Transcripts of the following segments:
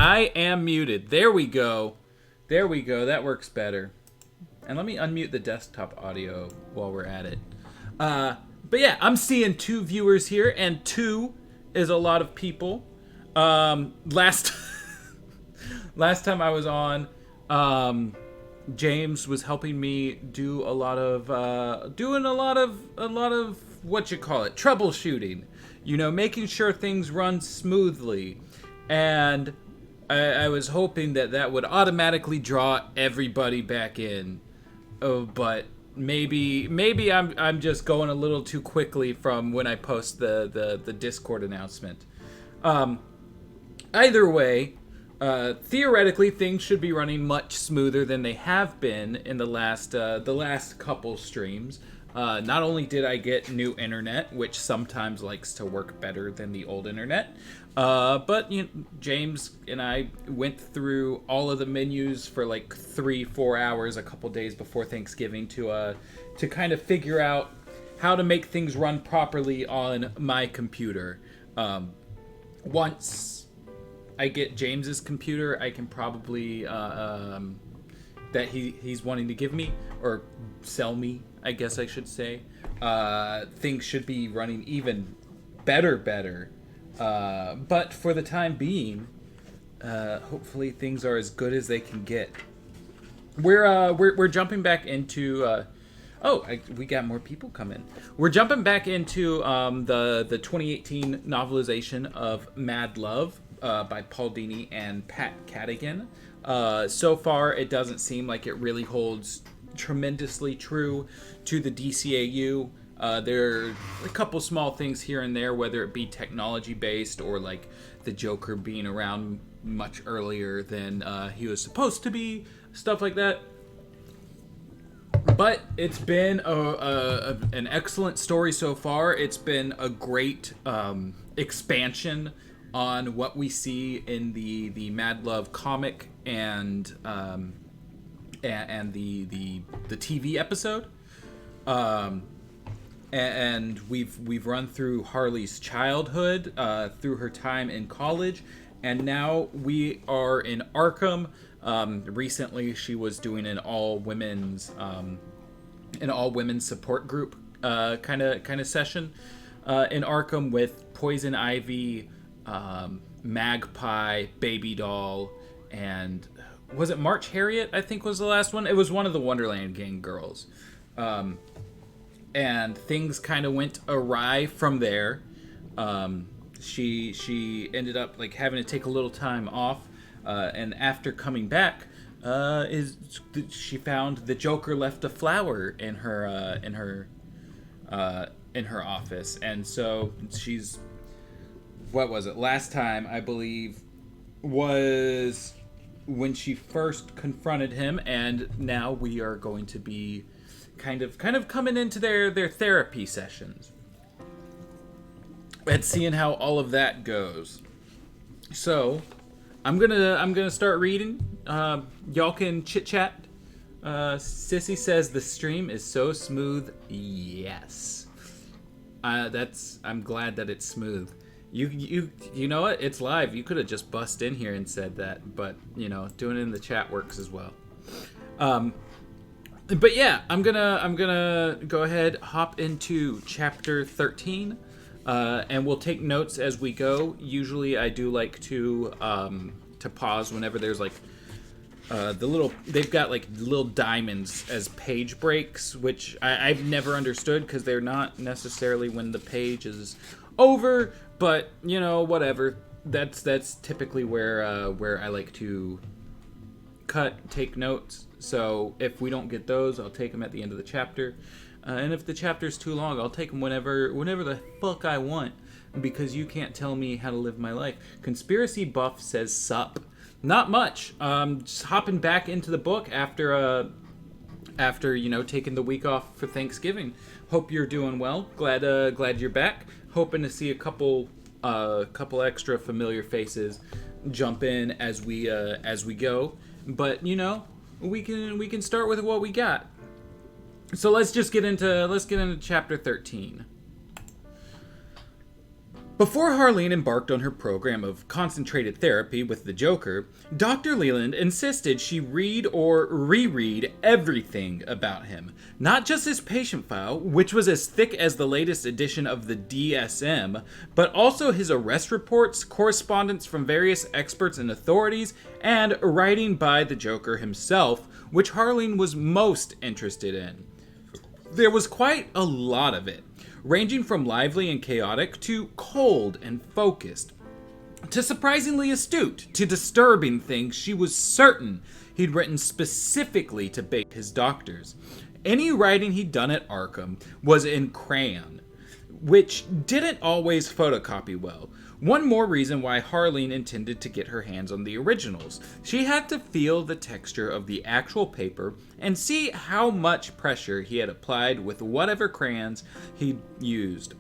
I am muted. There we go. There we go. That works better. And let me unmute the desktop audio while we're at it. But yeah, I'm seeing 2 viewers here, and 2 is a lot of people. Last time I was on, James was helping me do a lot of what you call it, troubleshooting. You know, making sure things run smoothly, and I was hoping that would automatically draw everybody back in. Oh, but maybe I'm just going a little too quickly from when I post the Discord announcement. Either way, theoretically things should be running much smoother than they have been in the last couple streams. Not only did I get new internet, which sometimes likes to work better than the old internet, but James and I went through all of the menus for like 3-4 hours a couple days before Thanksgiving to kind of figure out how to make things run properly on my computer. Once I get James's computer, I can probably that he's wanting to give me or sell me, I guess I should say. Things should be running even better. But for the time being, hopefully things are as good as they can get. We're jumping back into. We got more people coming. We're jumping back into the 2018 novelization of Mad Love by Paul Dini and Pat Cadigan. So far, it doesn't seem like it really holds tremendously true to the DCAU. There are a couple small things here and there, whether it be technology based or like the Joker being around much earlier than he was supposed to be, stuff like that. But it's been an excellent story so far. It's been a great expansion on what we see in the Mad Love comic and the TV episode. And we've run through Harley's childhood, through her time in college, and now we are in Arkham. Recently, she was doing an all women's support group kind of session in Arkham with Poison Ivy, Magpie, Baby Doll, and was it March Harriet? I think was the last one. It was one of the Wonderland Gang girls. And things kind of went awry from there. She ended up like having to take a little time off, and after coming back, she found the Joker left a flower in her office, and so she's, what was it? Last time I believe was when she first confronted him, and now we are going to be kind of coming into their therapy sessions and seeing how all of that goes. So I'm gonna start reading. Y'all can chit chat. Sissy says the stream is so smooth. Yes, I'm glad that it's smooth. You know what? It's live. You could have just bust in here and said that, but doing it in the chat works as well. But yeah, I'm gonna go ahead, hop into chapter 13, and we'll take notes as we go. Usually, I do like to pause whenever there's like they've got like little diamonds as page breaks, which I've never understood because they're not necessarily when the page is over, but whatever. That's typically where I like to take notes. So if we don't get those, I'll take them at the end of the chapter. And if the chapter's too long, I'll take them whenever the fuck I want, because you can't tell me how to live my life. Conspiracy Buff says sup. Not much. Just hopping back into the book after taking the week off for Thanksgiving. Hope you're doing well. Glad you're back. Hoping to see a couple extra familiar faces jump in as we go. But we can start with what we got. So let's get into chapter 13. Before Harleen embarked on her program of concentrated therapy with the Joker, Dr. Leland insisted she read or reread everything about him. Not just his patient file, which was as thick as the latest edition of the DSM, but also his arrest reports, correspondence from various experts and authorities, and writing by the Joker himself, which Harleen was most interested in. There was quite a lot of it, ranging from lively and chaotic to cold and focused, to surprisingly astute, to disturbing things she was certain he'd written specifically to bait his doctors. Any writing he'd done at Arkham was in crayon, which didn't always photocopy well. One more reason why Harleen intended to get her hands on the originals. She had to feel the texture of the actual paper and see how much pressure he had applied with whatever crayons he'd used.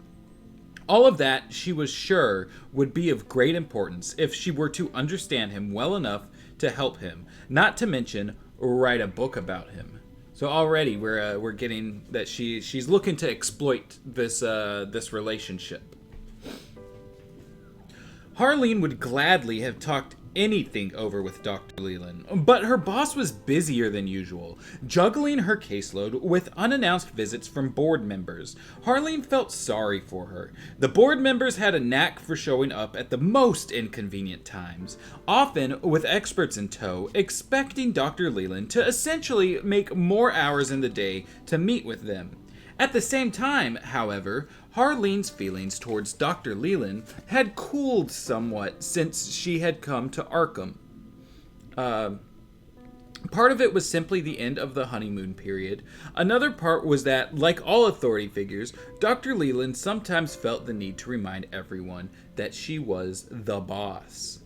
All of that, she was sure, would be of great importance if she were to understand him well enough to help him, not to mention write a book about him. So already we're getting that she's looking to exploit this relationship. Harleen would gladly have talked anything over with Dr. Leland, but her boss was busier than usual, juggling her caseload with unannounced visits from board members. Harleen felt sorry for her. The board members had a knack for showing up at the most inconvenient times, often with experts in tow, expecting Dr. Leland to essentially make more hours in the day to meet with them. At the same time, however, Harleen's feelings towards Dr. Leland had cooled somewhat since she had come to Arkham. Part of it was simply the end of the honeymoon period. Another part was that, like all authority figures, Dr. Leland sometimes felt the need to remind everyone that she was the boss.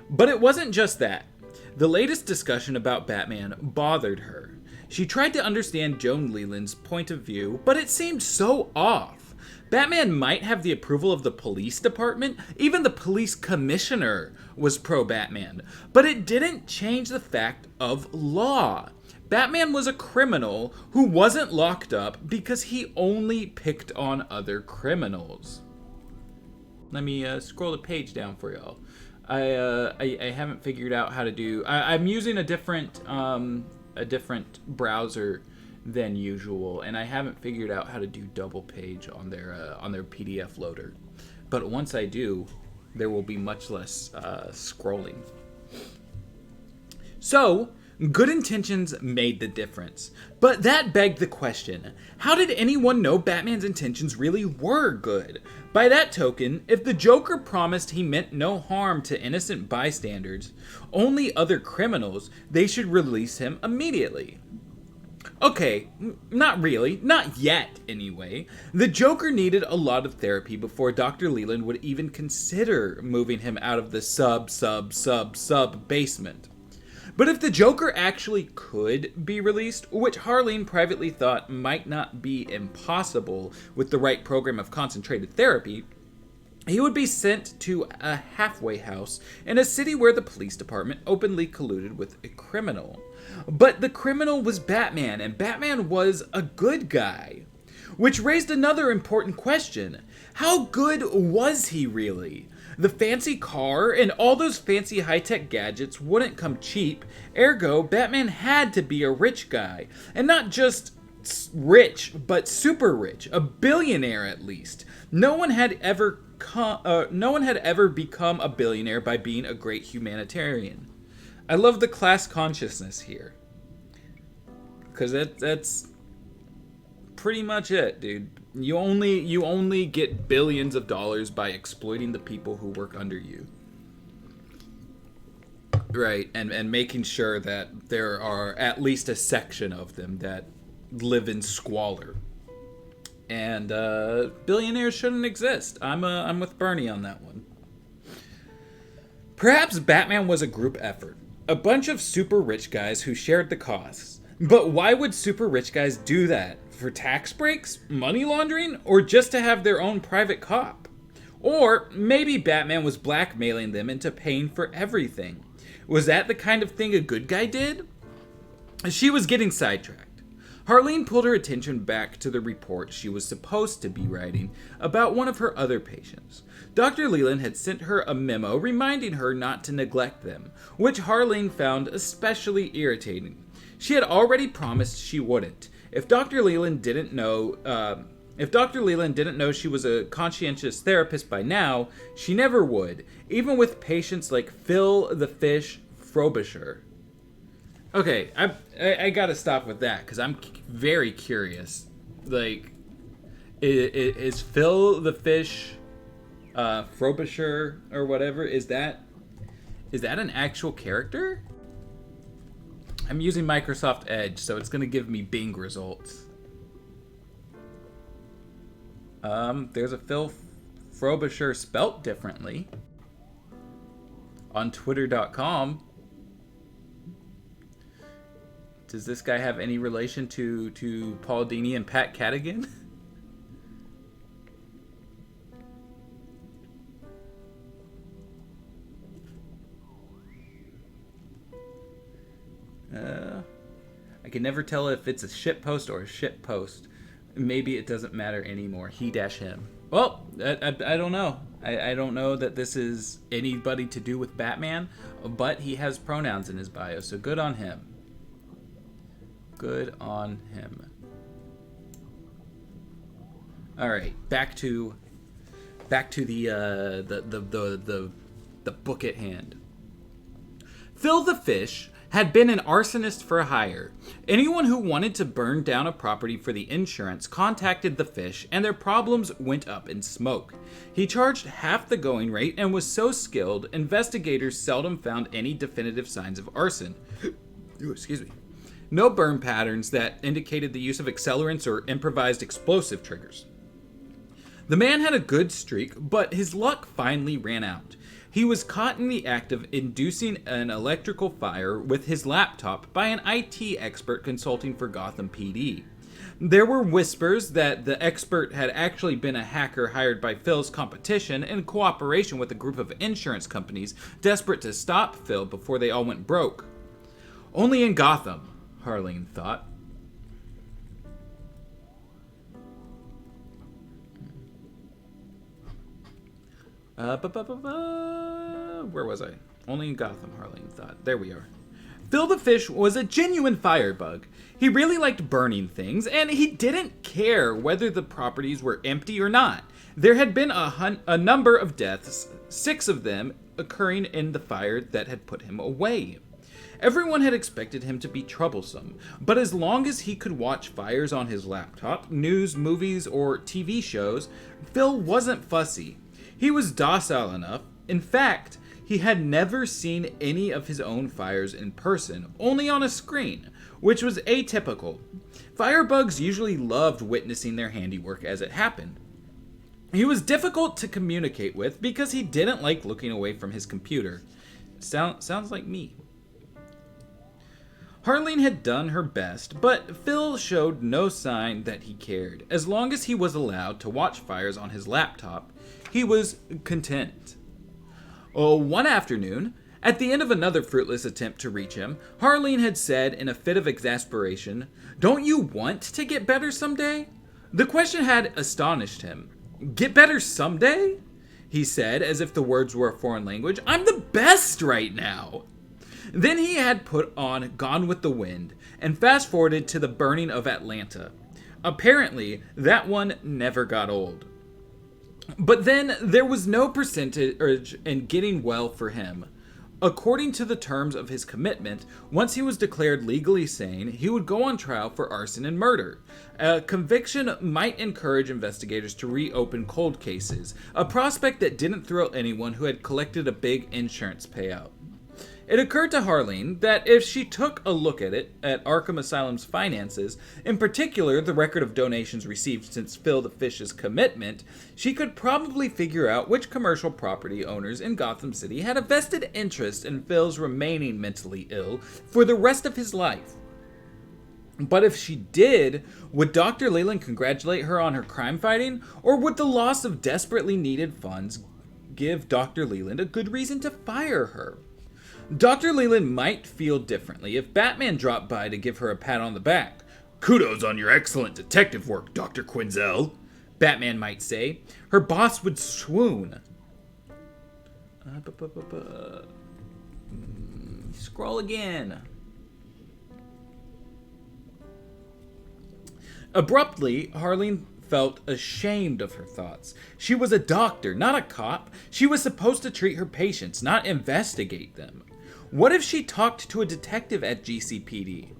But it wasn't just that. The latest discussion about Batman bothered her. She tried to understand Joan Leland's point of view, but it seemed so off. Batman might have the approval of the police department, even the police commissioner was pro-Batman, but it didn't change the fact of law. Batman was a criminal who wasn't locked up because he only picked on other criminals. Let me scroll the page down for y'all. I haven't figured out how to do... I'm using a different browser than usual, and I haven't figured out how to do double page on their PDF loader. But once I do, there will be much less scrolling. So, good intentions made the difference. But that begged the question, how did anyone know Batman's intentions really were good? By that token, if the Joker promised he meant no harm to innocent bystanders, only other criminals, they should release him immediately. Okay, not really. Not yet, anyway. The Joker needed a lot of therapy before Dr. Leland would even consider moving him out of the sub basement. But if the Joker actually could be released, which Harleen privately thought might not be impossible with the right program of concentrated therapy, he would be sent to a halfway house in a city where the police department openly colluded with a criminal. But the criminal was Batman, and Batman was a good guy. Which raised another important question. How good was he really? The fancy car and all those fancy high-tech gadgets wouldn't come cheap, ergo Batman had to be a rich guy. And not just rich, but super rich, a billionaire at least. No one had ever become a billionaire by being a great humanitarian. I love the class consciousness here, because that's pretty much it, dude. You only get billions of dollars by exploiting the people who work under you, right? And making sure that there are at least a section of them that live in squalor. And billionaires shouldn't exist. I'm with Bernie on that one. Perhaps Batman was a group effort. A bunch of super rich guys who shared the costs. But why would super rich guys do that? For tax breaks? Money laundering? Or just to have their own private cop? Or maybe Batman was blackmailing them into paying for everything. Was that the kind of thing a good guy did? She was getting sidetracked. Harleen pulled her attention back to the report she was supposed to be writing about one of her other patients. Dr. Leland had sent her a memo reminding her not to neglect them, which Harleen found especially irritating. She had already promised she wouldn't. If Dr. Leland didn't know she was a conscientious therapist by now, she never would, even with patients like Phil the Fish Frobisher. Okay, I gotta stop with that, because I'm very curious. Like, is Phil the Fish Frobisher or whatever, is that an actual character? I'm using Microsoft Edge, so it's gonna give me Bing results. There's a Phil Frobisher spelt differently on Twitter.com. Does this guy have any relation to Paul Dini and Pat Cadigan? I can never tell if it's a shit post or a shit post. Maybe it doesn't matter anymore. He-him. Well, I don't know. I don't know that this is anybody to do with Batman, but he has pronouns in his bio, so good on him. Good on him. All right, back to the book at hand. Phil the Fish had been an arsonist for hire. Anyone who wanted to burn down a property for the insurance contacted the Fish, and their problems went up in smoke. He charged half the going rate and was so skilled, investigators seldom found any definitive signs of arson. Excuse me. No burn patterns that indicated the use of accelerants or improvised explosive triggers. The man had a good streak, but his luck finally ran out. He was caught in the act of inducing an electrical fire with his laptop by an IT expert consulting for Gotham PD. There were whispers that the expert had actually been a hacker hired by Phil's competition in cooperation with a group of insurance companies desperate to stop Phil before they all went broke. Only in Gotham, Harleen thought. Where was I? Only in Gotham, Harleen thought. There we are. Phil the Fish was a genuine firebug. He really liked burning things, and he didn't care whether the properties were empty or not. There had been a number of deaths, 6 of them occurring in the fire that had put him away. Everyone had expected him to be troublesome, but as long as he could watch fires on his laptop, news, movies, or TV shows, Phil wasn't fussy. He was docile enough. In fact, he had never seen any of his own fires in person, only on a screen, which was atypical. Firebugs usually loved witnessing their handiwork as it happened. He was difficult to communicate with because he didn't like looking away from his computer. Sounds like me. Harleen had done her best, but Phil showed no sign that he cared. As long as he was allowed to watch fires on his laptop, he was content. One afternoon, at the end of another fruitless attempt to reach him, Harleen had said in a fit of exasperation, "Don't you want to get better someday?" The question had astonished him. "Get better someday?" he said, as if the words were a foreign language. "I'm the best right now." Then he had put on Gone with the Wind and fast-forwarded to the burning of Atlanta. Apparently, that one never got old. But then there was no percentage in getting well for him. According to the terms of his commitment, once he was declared legally sane, he would go on trial for arson and murder. A conviction might encourage investigators to reopen cold cases, a prospect that didn't thrill anyone who had collected a big insurance payout. It occurred to Harleen that if she took a look at Arkham Asylum's finances, in particular the record of donations received since Phil the Fish's commitment, she could probably figure out which commercial property owners in Gotham City had a vested interest in Phil's remaining mentally ill for the rest of his life. But if she did, would Dr. Leland congratulate her on her crime fighting, or would the loss of desperately needed funds give Dr. Leland a good reason to fire her? Dr. Leland might feel differently if Batman dropped by to give her a pat on the back. Kudos on your excellent detective work, Dr. Quinzel, Batman might say. Her boss would swoon. Scroll again. Abruptly, Harleen felt ashamed of her thoughts. She was a doctor, not a cop. She was supposed to treat her patients, not investigate them. What if she talked to a detective at GCPD?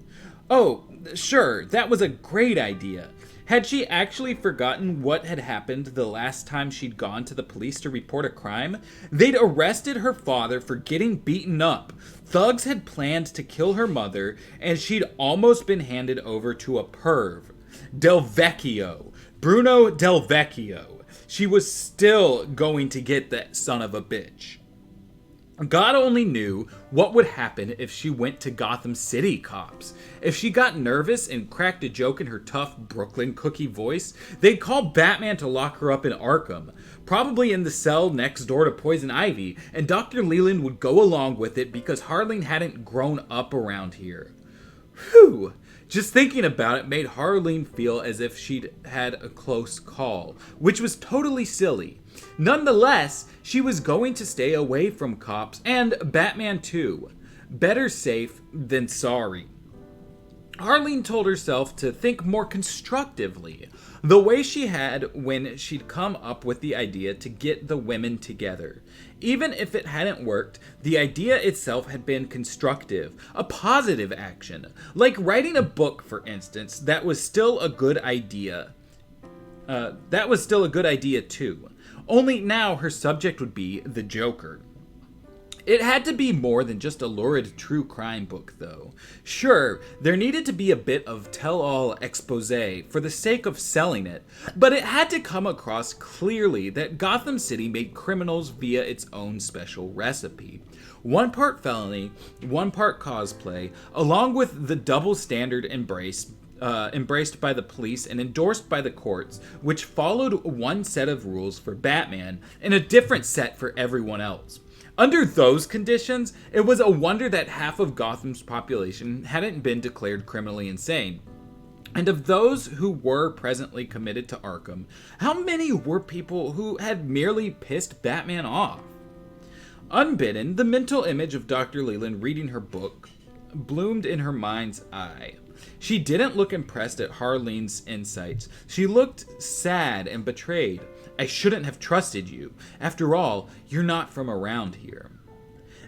Oh, sure, that was a great idea. Had she actually forgotten what had happened the last time she'd gone to the police to report a crime? They'd arrested her father for getting beaten up. Thugs had planned to kill her mother, and she'd almost been handed over to a perv. Del Vecchio. Bruno Del Vecchio. She was still going to get that son of a bitch. God only knew what would happen if she went to Gotham City cops. If she got nervous and cracked a joke in her tough Brooklyn cookie voice, they'd call Batman to lock her up in Arkham, probably in the cell next door to Poison Ivy, and Dr. Leland would go along with it because Harleen hadn't grown up around here. Whew! Just thinking about it made Harleen feel as if she'd had a close call, which was totally silly. Nonetheless, she was going to stay away from cops and Batman too. Better safe than sorry. Harleen told herself to think more constructively, the way she had when she'd come up with the idea to get the women together. Even if it hadn't worked, the idea itself had been constructive, a positive action. Like writing a book, for instance, that was still a good idea. Too. Only now her subject would be the Joker. It had to be more than just a lurid true crime book, though. Sure, there needed to be a bit of tell-all expose for the sake of selling it, but it had to come across clearly that Gotham City made criminals via its own special recipe. 1 part felony, 1 part cosplay, along with the double standard embraced by the police and endorsed by the courts, which followed one set of rules for Batman and a different set for everyone else. Under those conditions, it was a wonder that half of Gotham's population hadn't been declared criminally insane. And of those who were presently committed to Arkham, how many were people who had merely pissed Batman off? Unbidden, the mental image of Dr. Leland reading her book bloomed in her mind's eye. She didn't look impressed at Harleen's insights. She looked sad and betrayed. I shouldn't have trusted you. After all, you're not from around here.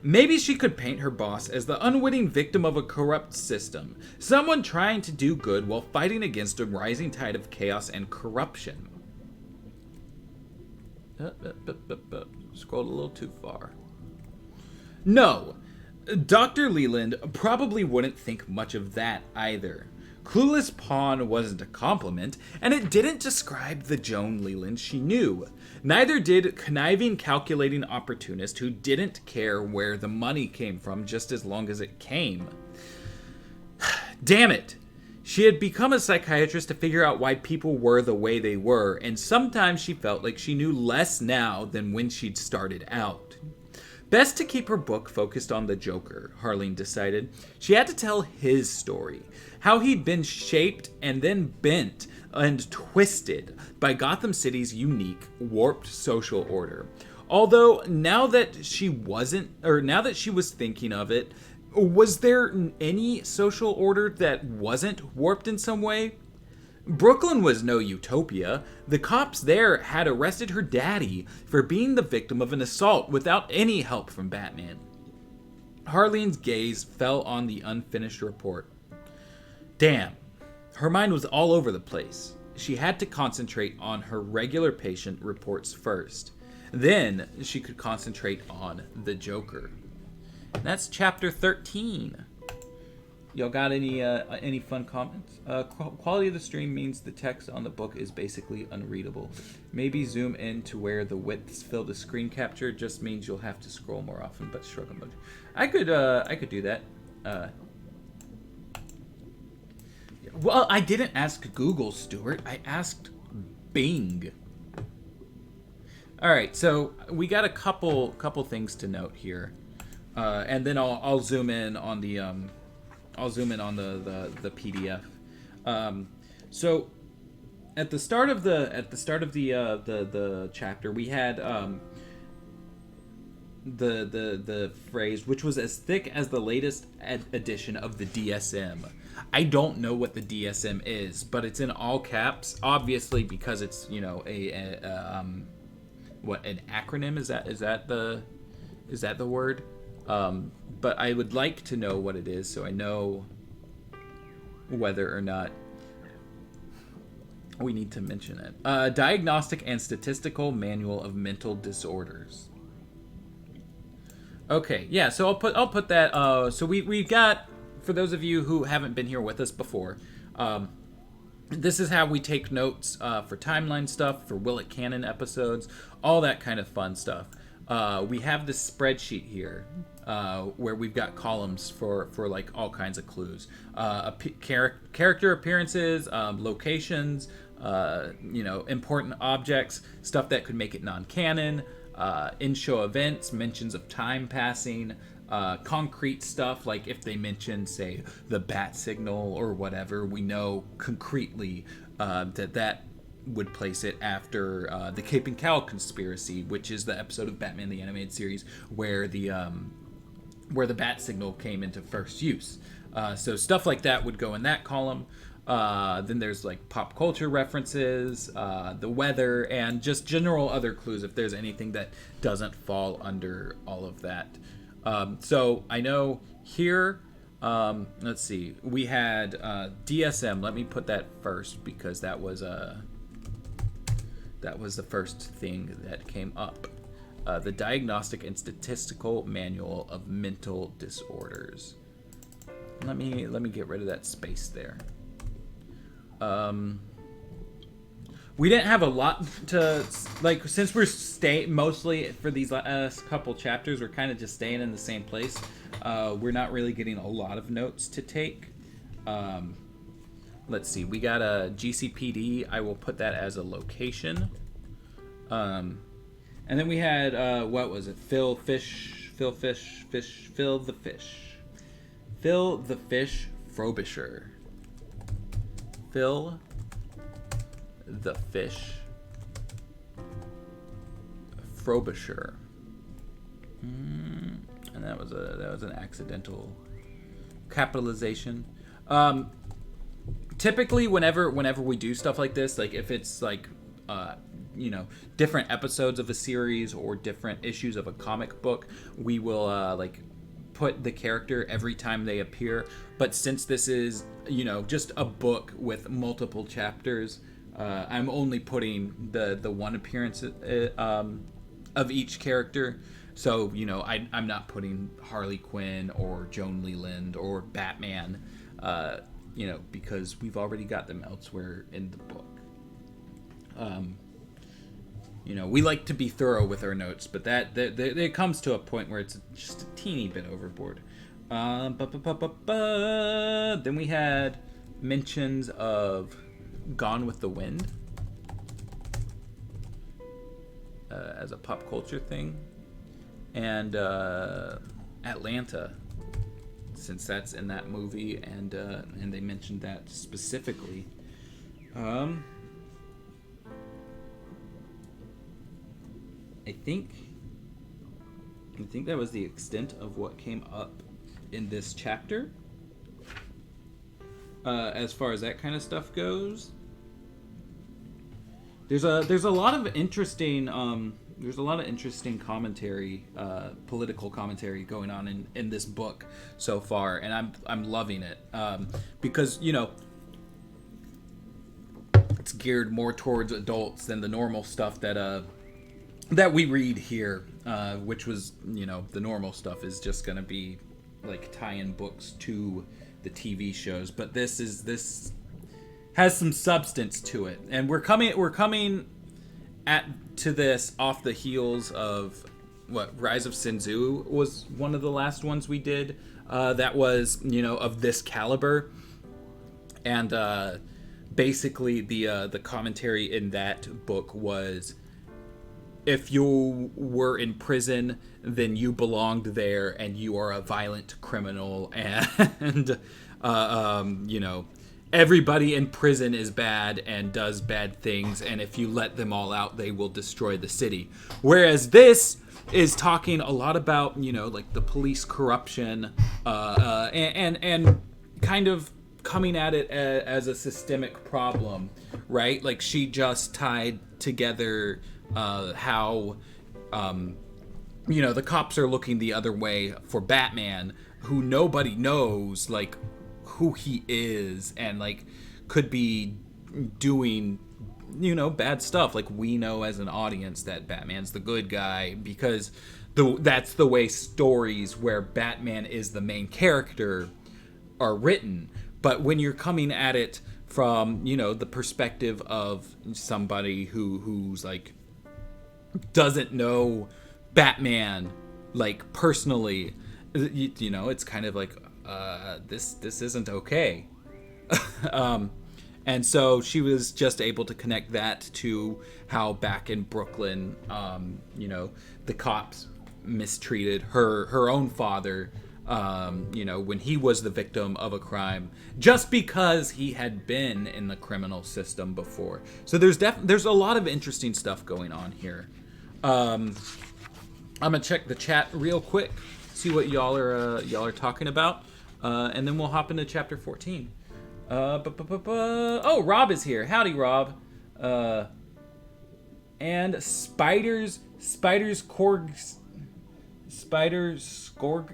Maybe she could paint her boss as the unwitting victim of a corrupt system, someone trying to do good while fighting against a rising tide of chaos and corruption. Scrolled a little too far. No, Dr. Leland probably wouldn't think much of that either. Clueless pawn wasn't a compliment, and it didn't describe the Joan Leland she knew. Neither did conniving, calculating opportunist who didn't care where the money came from just as long as it came. Damn it! She had become a psychiatrist to figure out why people were the way they were, and sometimes she felt like she knew less now than when she'd started out. Best to keep her book focused on the Joker, Harleen decided. She had to tell his story. How he'd been shaped and then bent and twisted by Gotham City's unique, warped social order. Although, now that she was thinking of it, was there any social order that wasn't warped in some way? Brooklyn was no utopia. The cops there had arrested her daddy for being the victim of an assault without any help from Batman. Harleen's gaze fell on the unfinished report. Damn, her mind was all over the place. She had to concentrate on her regular patient reports first. Then she could concentrate on the Joker. That's chapter 13. Y'all got any fun comments? Quality of the stream means the text on the book is basically unreadable. Maybe zoom in to where the widths fill the screen capture. Just means you'll have to scroll more often. But shrug emoji. I could do that. Well, I didn't ask Google, Stuart. I asked Bing. All right, so we got a couple things to note here, and then I'll zoom in on the. I'll zoom in on the PDF. So at the start of the chapter, we had the phrase, which was as thick as the latest edition of the DSM. I don't know what the DSM is, but it's in all caps, obviously, because it's, you know, what, an acronym? Is that the word? But I would like to know what it is, so I know whether or not we need to mention it. Diagnostic and Statistical Manual of Mental Disorders. Okay, yeah, so I'll put that. So we've got, for those of you who haven't been here with us before, this is how we take notes for timeline stuff, for Will It Canon episodes, all that kind of fun stuff. We have this spreadsheet here where we've got columns for like all kinds of clues, character appearances, locations, you know, important objects, stuff that could make it non-canon. In-show events, mentions of time passing, concrete stuff, like if they mention, say, the bat signal or whatever, we know concretely that would place it after the Cape and Cowl conspiracy, which is the episode of Batman the Animated Series where the bat signal came into first use. So stuff like that would go in that column. Then there's like pop culture references, the weather, and just general other clues if there's anything that doesn't fall under all of that. So I know here, let's see, we had DSM. Let me put that first because that was the first thing that came up. The Diagnostic and Statistical Manual of Mental Disorders. Let me get rid of that space there. We didn't have a lot to, like, since we're staying mostly for these last couple chapters, we're kind of just staying in the same place. We're not really getting a lot of notes to take. Let's see, we got a GCPD. I will put that as a location. And then we had, what was it? Phil the Fish Frobisher. Phil the Fish Frobisher. And that was an accidental capitalization. Typically whenever we do stuff like this, like if it's like you know, different episodes of a series or different issues of a comic book, we will like put the character every time they appear. But since this is, you know, just a book with multiple chapters, I'm only putting the one appearance of each character. So, you know, I'm not putting Harley Quinn or Joan Leland or Batman, you know, because we've already got them elsewhere in the book. You know, we like to be thorough with our notes, but that it comes to a point where it's just a teeny bit overboard. Then we had mentions of Gone with the Wind as a pop culture thing, and Atlanta, since that's in that movie, and they mentioned that specifically. I think that was the extent of what came up in this chapter. As far as that kind of stuff goes, there's a lot of interesting commentary, political commentary going on in this book so far, and I'm loving it because, you know, it's geared more towards adults than the normal stuff that we read here, which was, you know, the normal stuff is just going to be like tie-in books to the TV shows, but this has some substance to it, and we're coming to this off the heels of what Rise of Sinzu was one of the last ones we did that was, you know, of this caliber, and basically the commentary in that book was, if you were in prison, then you belonged there, and you are a violent criminal, and you know, everybody in prison is bad and does bad things, and if you let them all out, they will destroy the city. Whereas this is talking a lot about, like the police corruption, and kind of coming at it as a systemic problem, right? Like she just tied together how, the cops are looking the other way for Batman, who nobody knows, like, who he is, and like could be doing bad stuff. Like, we know as an audience that Batman's the good guy because that's the way stories where Batman is the main character are written. But when you're coming at it from the perspective of somebody who's like doesn't know Batman like personally, it's kind of like this isn't okay. And so she was just able to connect that to how back in Brooklyn, the cops mistreated her own father, when he was the victim of a crime, just because he had been in the criminal system before. So there's a lot of interesting stuff going on here. I'm gonna check the chat real quick, see what y'all are talking about, and then we'll hop into chapter 14. Oh, Rob is here. Howdy, Rob. And spiders, corgs, scorg.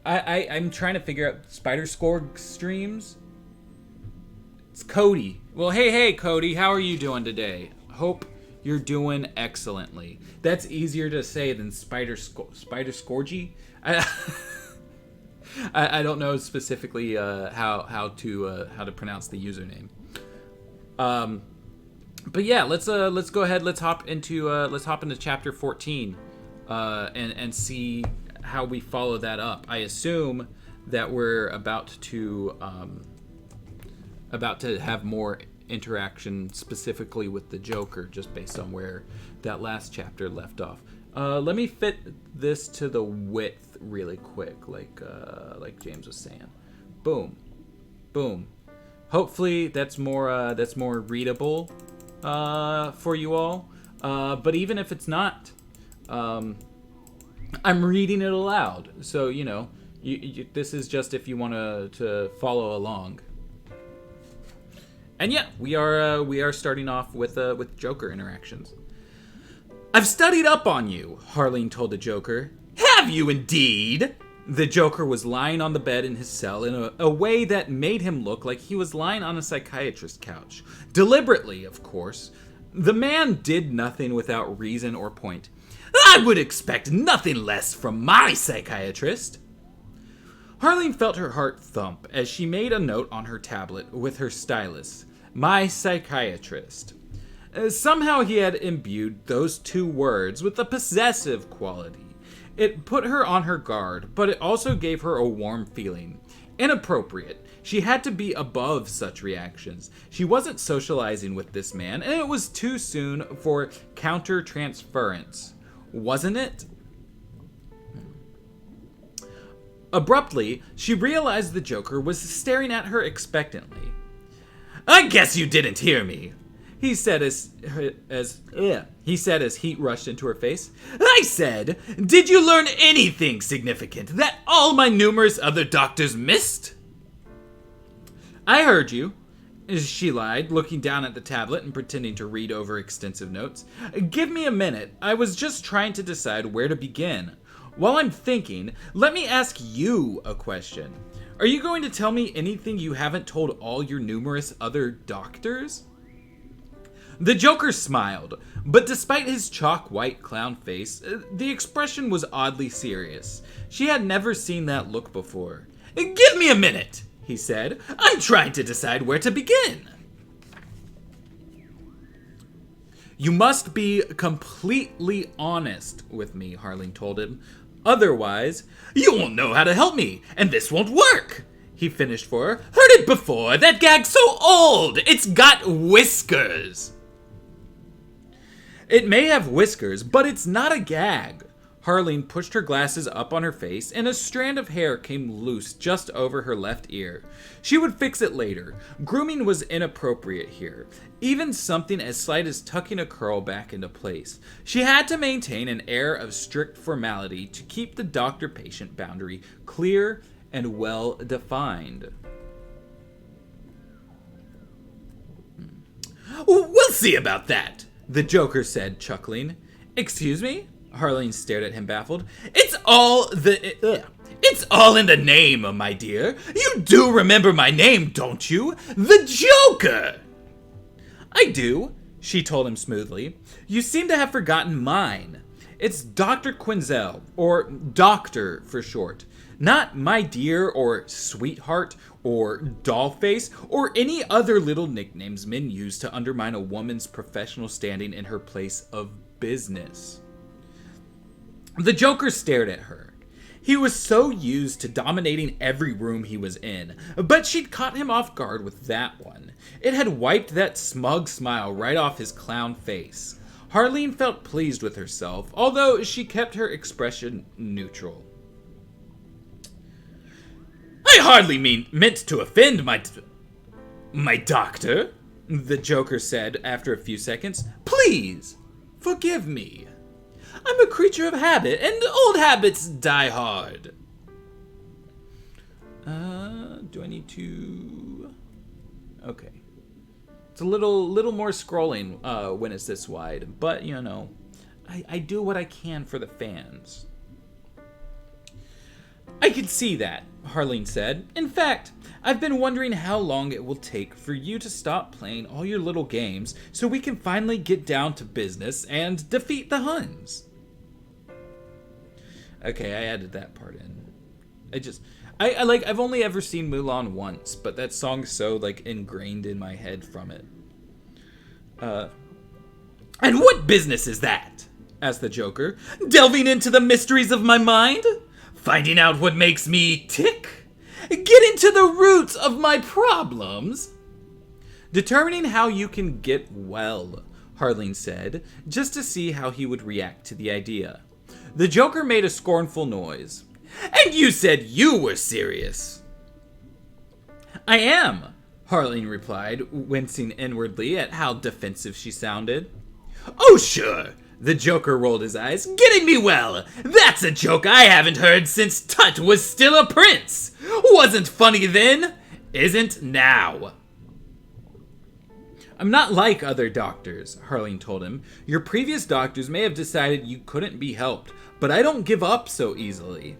I'm trying to figure out spider scorg streams. It's Cody. Well, hey, Cody. How are you doing today? Hope you're doing excellently. That's easier to say than spider scorgy. I don't know specifically how to pronounce the username. But yeah, let's go ahead. Let's hop into chapter 14, and see how we follow that up. I assume that we're about to have more interaction specifically with the Joker, just based on where that last chapter left off. Let me fit this to the width really quick, like James was saying. Boom, boom. Hopefully that's more readable for you all. But even if it's not, I'm reading it aloud, so you this is just if you want to follow along. And yeah, we are starting off with Joker interactions. "I've studied up on you," Harleen told the Joker. "Have you indeed?" The Joker was lying on the bed in his cell in a way that made him look like he was lying on a psychiatrist's couch. Deliberately, of course. The man did nothing without reason or point. "I would expect nothing less from my psychiatrist." Harleen felt her heart thump as she made a note on her tablet with her stylus. My psychiatrist. Somehow he had imbued those two words with a possessive quality. It put her on her guard, but it also gave her a warm feeling. Inappropriate. She had to be above such reactions. She wasn't socializing with this man, and it was too soon for counter-transference. Wasn't it? Abruptly, she realized the Joker was staring at her expectantly. "I guess you didn't hear me," he said as heat rushed into her face. "I said, did you learn anything significant that all my numerous other doctors missed?" "I heard you," she lied, looking down at the tablet and pretending to read over extensive notes. "Give me a minute. I was just trying to decide where to begin. While I'm thinking, let me ask you a question. Are you going to tell me anything you haven't told all your numerous other doctors?" The Joker smiled, but despite his chalk-white clown face, the expression was oddly serious. She had never seen that look before. "Give me a minute," he said. "I'm trying to decide where to begin." "You must be completely honest with me," Harleen told him. "Otherwise, you won't know how to help me, and this won't work," he finished for her. "Heard it before, that gag's so old, it's got whiskers." "It may have whiskers, but it's not a gag." Harleen pushed her glasses up on her face, and a strand of hair came loose just over her left ear. She would fix it later. Grooming was inappropriate here. Even something as slight as tucking a curl back into place. She had to maintain an air of strict formality to keep the doctor-patient boundary clear and well-defined. "We'll see about that," the Joker said, chuckling. "Excuse me?" Harleen stared at him, baffled. It's all in the name, my dear. You do remember my name, don't you? The Joker!" "I do," she told him smoothly. "You seem to have forgotten mine. It's Dr. Quinzel, or Doctor for short. Not my dear, or sweetheart, or dollface, or any other little nicknames men use to undermine a woman's professional standing in her place of business." The Joker stared at her. He was so used to dominating every room he was in, but she'd caught him off guard with that one. It had wiped that smug smile right off his clown face. Harleen felt pleased with herself, although she kept her expression neutral. "I hardly meant to offend my doctor," the Joker said after a few seconds. "Please, forgive me. I'm a creature of habit, and old habits die hard." Do I need to... Okay. It's a little more scrolling when it's this wide, but, you know, I do what I can for the fans. "I can see that," Harleen said. "In fact, I've been wondering how long it will take for you to stop playing all your little games so we can finally get down to business and defeat the Huns." Okay, I added that part in. I've only ever seen Mulan once, but that song's so, ingrained in my head from it. "And what business is that?" asked the Joker. "Delving into the mysteries of my mind? Finding out what makes me tick? Getting to the roots of my problems?" "Determining how you can get well," Harleen said, just to see how he would react to the idea. The Joker made a scornful noise. "And you said you were serious." "I am," Harleen replied, wincing inwardly at how defensive she sounded. "Oh, sure," the Joker rolled his eyes. "Getting me well. That's a joke I haven't heard since Tut was still a prince. Wasn't funny then, isn't now." "I'm not like other doctors," Harleen told him. "Your previous doctors may have decided you couldn't be helped, but I don't give up so easily."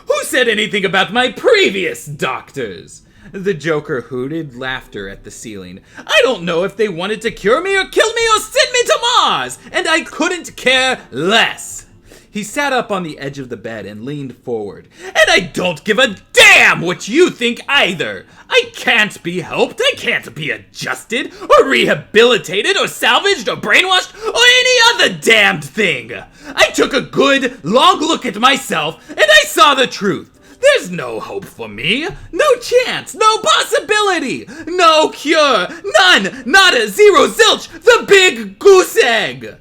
"Who said anything about my previous doctors?" The Joker hooted laughter at the ceiling. "I don't know if they wanted to cure me or kill me or send me to Mars, and I couldn't care less." He sat up on the edge of the bed and leaned forward. "And I don't give a damn what you think either. I can't be helped, I can't be adjusted, or rehabilitated, or salvaged, or brainwashed, or any other damned thing. I took a good, long look at myself, and I saw the truth. There's no hope for me, no chance, no possibility, no cure, none, nada, zero, zilch, the big goose egg."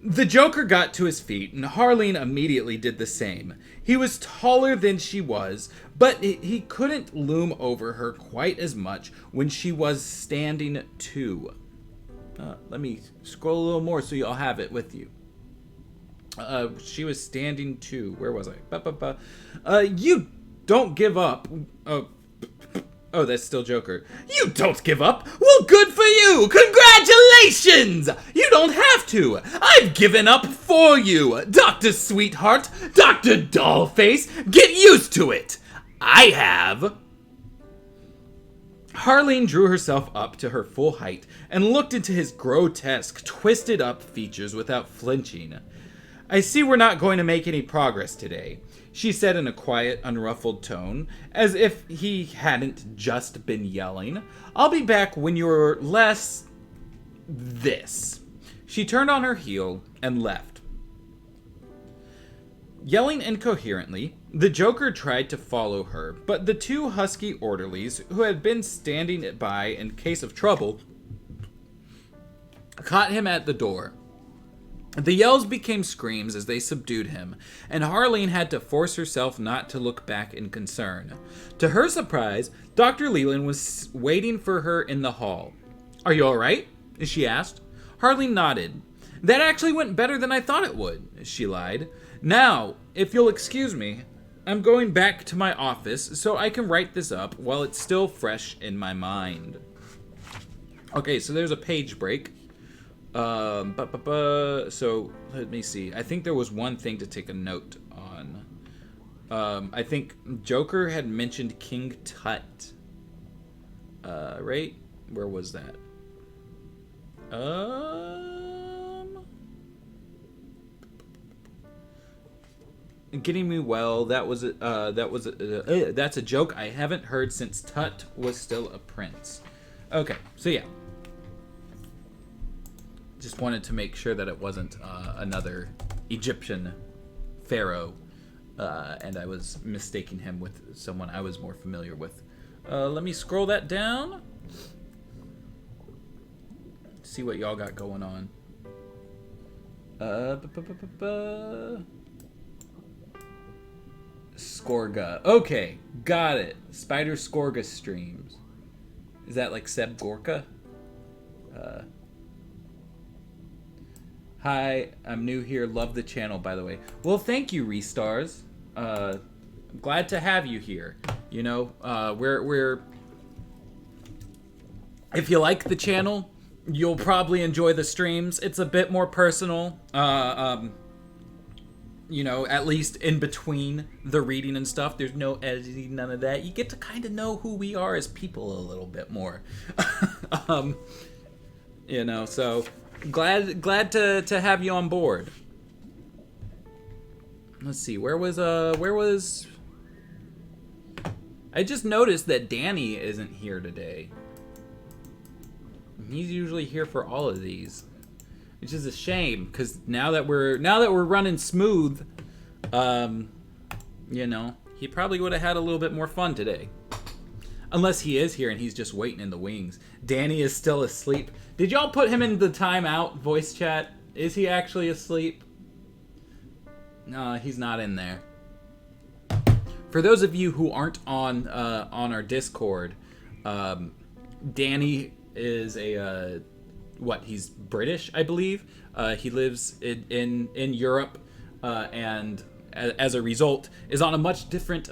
The Joker got to his feet, and Harleen immediately did the same. He was taller than she was, but he couldn't loom over her quite as much when she was standing too. Let me scroll a little more so y'all have it with you. She was standing too. Where was I? You don't give up. Oh, that's still Joker. "You don't give up? Well, good for you! Congratulations! You don't have to! I've given up for you! Dr. Sweetheart! Dr. Dollface! Get used to it! I have!" Harleen drew herself up to her full height and looked into his grotesque, twisted up features without flinching. "I see we're not going to make any progress today," she said in a quiet, unruffled tone, as if he hadn't just been yelling. "I'll be back when you're less... this." She turned on her heel and left. Yelling incoherently, the Joker tried to follow her, but the two husky orderlies, who had been standing by in case of trouble, caught him at the door. The yells became screams as they subdued him, and Harleen had to force herself not to look back in concern. To her surprise, Dr. Leland was waiting for her in the hall. "Are you alright?" she asked. Harleen nodded. "That actually went better than I thought it would," she lied. "Now, if you'll excuse me, I'm going back to my office so I can write this up while it's still fresh in my mind." Okay, so there's a page break. So let me see. I think there was one thing to take a note on. I think Joker had mentioned King Tut. Right? Where was that? Getting me well. That's a joke I haven't heard since Tut was still a prince. Okay, so yeah. Just wanted to make sure that it wasn't another Egyptian pharaoh, and I was mistaking him with someone I was more familiar with. Let me scroll that down. See what y'all got going on. Skorga. Okay, got it. Spider Skorga streams. Is that like Seb Gorka? Hi, I'm new here. Love the channel, by the way. Well, thank you, Restars. I'm glad to have you here. You know, we're if you like the channel, you'll probably enjoy the streams. It's a bit more personal. You know, at least in between the reading and stuff, there's no editing, none of that. You get to kind of know who we are as people a little bit more. You know, so glad to have you on board. Let's see, where was I just noticed that Danny isn't here today. He's usually here for all of these, which is a shame because now that we're running smooth, you know, he probably would have had a little bit more fun today. Unless he is here and he's just waiting in the wings. Danny is still asleep. Did y'all put him in the timeout voice chat? Is he actually asleep? No, he's not in there. For those of you who aren't on our Discord, Danny is a he's British, I believe. He lives in Europe, and as a result is on a much different